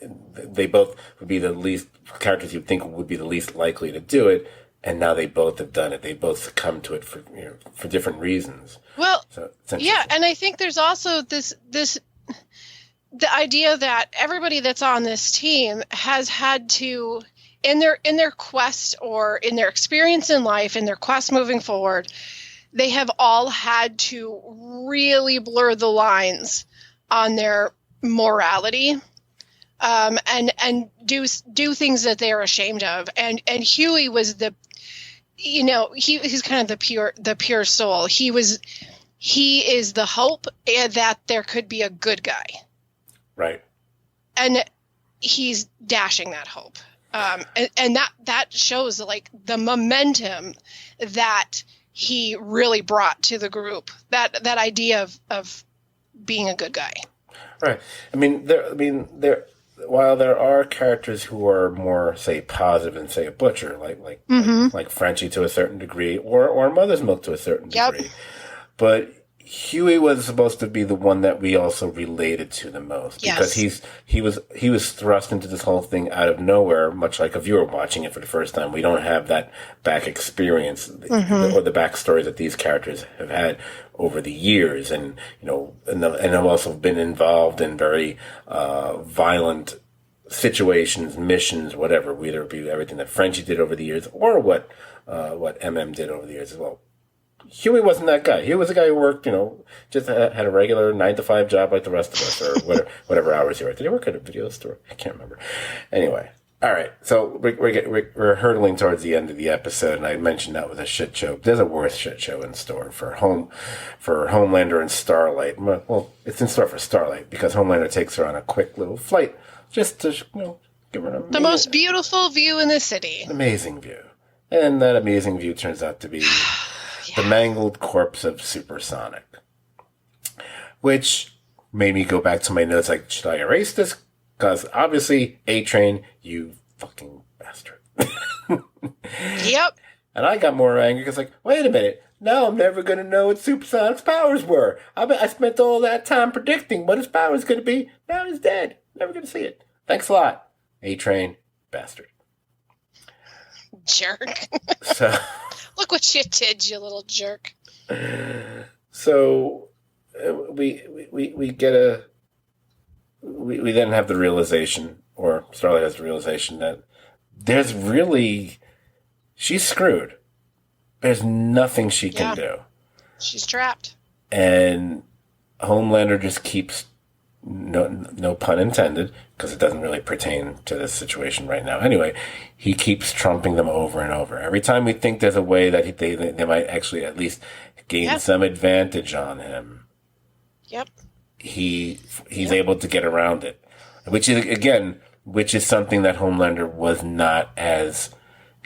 they both would be the least characters you'd think would be the least likely to do it. And now they both have done it. They both succumbed to it for different reasons. Well, so yeah. And I think there's also the idea that everybody that's on this team has had to, in their quest or in their experience in life, in their quest moving forward, they have all had to really blur the lines on their morality, and do things that they're ashamed of. And Huey was he's kind of the pure soul. He is the hope that there could be a good guy. Right. And he's dashing that hope. And that shows like the momentum that he really brought to the group. That idea of being a good guy. Right. While there are characters who are more, say, positive than, say, a Butcher, like Frenchie to a certain degree, or Mother's Milk to a certain degree. But Huey was supposed to be the one that we also related to the most, because he was thrust into this whole thing out of nowhere, much like a viewer watching it for the first time. We don't have that back experience or the backstories that these characters have had over the years, and have also been involved in very violent situations, missions, whatever. Whether it be everything that Frenchie did over the years, or what MM did over the years as well. Huey wasn't that guy. He was a guy who worked, just had a regular 9-to-5 job like the rest of us, or whatever hours he worked. Did he work at a video store? I can't remember. Anyway, all right. So we're hurtling towards the end of the episode, and I mentioned that was a shit show. There's a worse shit show in store for Homelander and Starlight. Well, it's in store for Starlight because Homelander takes her on a quick little flight just to give her the most beautiful view in the city. An amazing view. And that amazing view turns out to be the mangled corpse of Supersonic. Which made me go back to my notes like, should I erase this? Because obviously, A-Train, you fucking bastard. Yep. And I got more angry because like, wait a minute. Now I'm never going to know what Supersonic's powers were. I spent all that time predicting what his powers going to be. Now he's dead. Never going to see it. Thanks a lot. A-Train, bastard. Jerk. So look what you did, you little jerk. So we get we then have the realization, or Starlight has the realization that there's really, she's screwed. There's nothing she can do. She's trapped. And Homelander just keeps, no pun intended, because it doesn't really pertain to this situation right now. Anyway, he keeps trumping them over and over. Every time we think there's a way that they might actually at least gain some advantage on him. Yep. He's able to get around it, which is something that Homelander was not as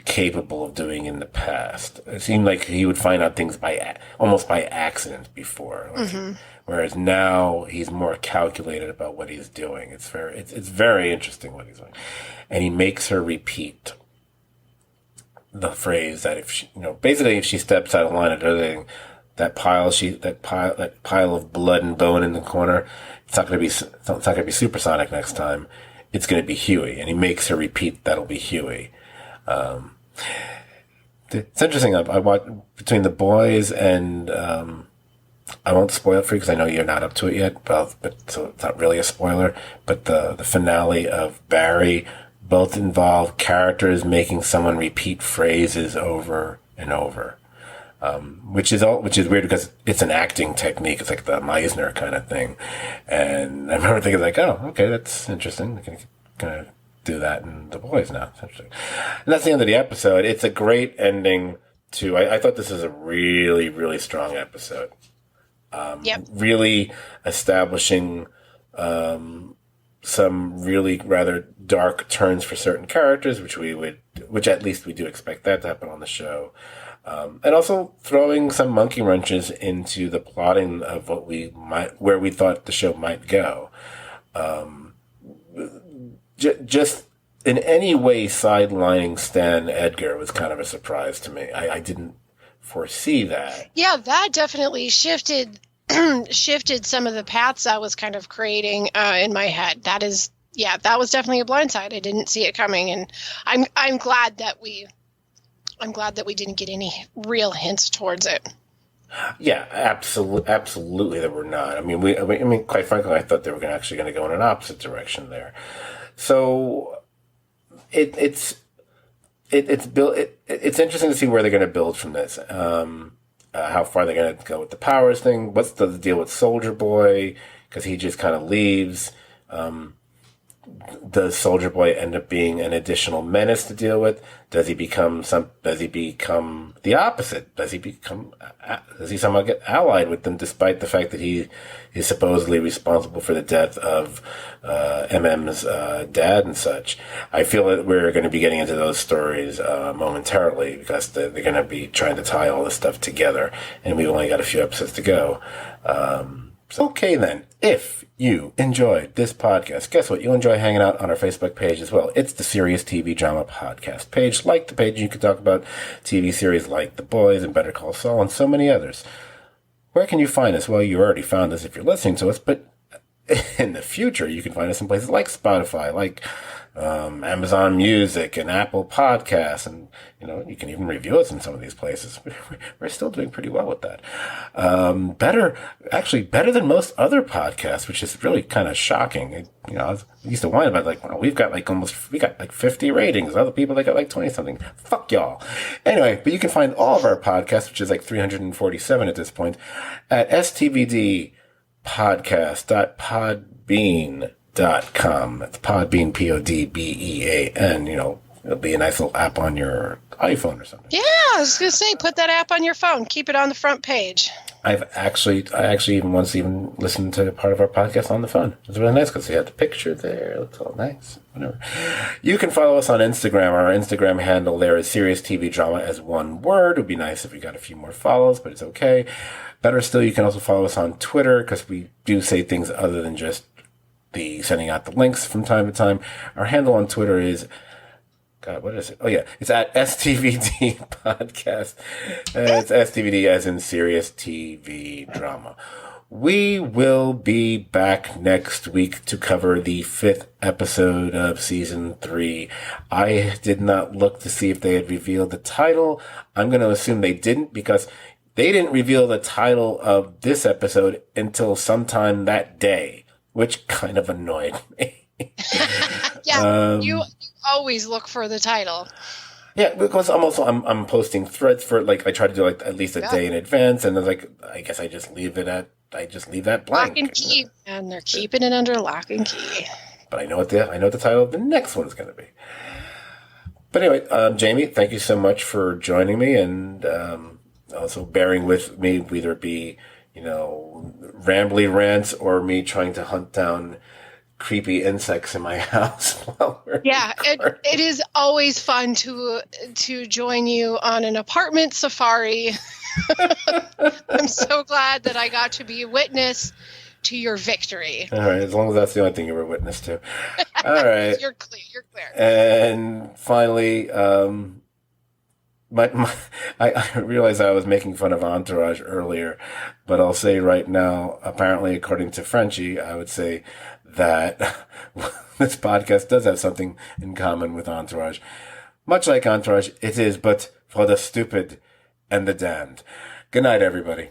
capable of doing in the past. It seemed like he would find out things almost by accident before, whereas now he's more calculated about what he's doing. It's very interesting what he's doing, and he makes her repeat the phrase that if she, basically if she steps out of line and does anything, that pile of blood and bone in the corner, it's not going to be Supersonic next time. It's going to be Huey, and he makes her repeat that'll be Huey. It's interesting. I watched between The Boys and I won't spoil it for you because I know you're not up to it yet. But so it's not really a spoiler. But the finale of Barry both involve characters making someone repeat phrases over and over. Which is weird because it's an acting technique. It's like the Meisner kind of thing. And I remember thinking like, oh, okay, that's interesting. They're gonna do that in The Boys now. It's interesting. And that's the end of the episode. It's a great ending to, I thought this was a really, really strong episode. Really establishing, some really rather dark turns for certain characters, which at least we do expect that to happen on the show. And also throwing some monkey wrenches into the plotting of where we thought the show might go. Just in any way sidelining Stan Edgar was kind of a surprise to me. I didn't foresee that. Yeah, that definitely shifted some of the paths I was kind of creating in my head. That was definitely a blindside. I didn't see it coming, and I'm glad that we didn't get any real hints towards it. Yeah, absolutely that we're not. I mean, quite frankly, I thought they were actually going to go in an opposite direction there. So it's interesting to see where they're going to build from this. How far they're going to go with the powers thing. What's the deal with Soldier Boy? Because he just kind of leaves. Does Soldier Boy end up being an additional menace to deal with? Does he become the opposite? Does he somehow get allied with them, despite the fact that he is supposedly responsible for the death of MM's dad and such? I feel that we're going to be getting into those stories momentarily, because they're going to be trying to tie all this stuff together, and we've only got a few episodes to go. Okay then, if you enjoyed this podcast, guess what? You'll enjoy hanging out on our Facebook page as well. It's the Serious TV Drama Podcast page. Like the page, you can talk about TV series like The Boys and Better Call Saul and so many others. Where can you find us? Well, you already found us if you're listening to us, but in the future, you can find us in places like Spotify, like Amazon Music and Apple Podcasts, and you can even review us in some of these places. We're still doing pretty well with that. Better than most other podcasts, which is really kind of shocking. I used to whine about we got like 50 ratings. Other people, they got like 20 something. Fuck y'all. Anyway, but you can find all of our podcasts, which is like 347 at this point, at stvdpodcast.podbean.com. That's Podbean, Podbean. It'll be a nice little app on your iPhone or something. Yeah, I was going to say, put that app on your phone. Keep it on the front page. I actually even once listened to part of our podcast on the phone. It was really nice because we had the picture there. It looked all nice. Whatever. You can follow us on Instagram. Our Instagram handle there is Serious TV Drama as one word. It would be nice if we got a few more follows, but it's okay. Better still, you can also follow us on Twitter because we do say things other than just the sending out the links from time to time. Our handle on Twitter is, God, what is it? Oh, yeah. It's at STVD Podcast. It's STVD as in Serious TV Drama. We will be back next week to cover the 5th episode of Season 3. I did not look to see if they had revealed the title. I'm going to assume they didn't because they didn't reveal the title of this episode until sometime that day, which kind of annoyed me. Yeah, you always look for the title. Yeah, because I'm posting threads for like I try to do like at least a day in advance, and I was like, I guess I just leave that blank. Lock and key, and they're keeping it under lock and key. But I know what the title of the next one's going to be. But anyway, Jamie, thank you so much for joining me and also bearing with me, whether it be rambly rants or me trying to hunt down creepy insects in my house while we're it is always fun to join you on an apartment safari. I'm so glad that I got to be a witness to your victory. All right, as long as that's the only thing you were witness to. All right. You're clear. And finally, I realized I was making fun of Entourage earlier, but I'll say right now, apparently, according to Frenchie, I would say that this podcast does have something in common with Entourage. Much like Entourage, it is but for the stupid and the damned. Good night, everybody.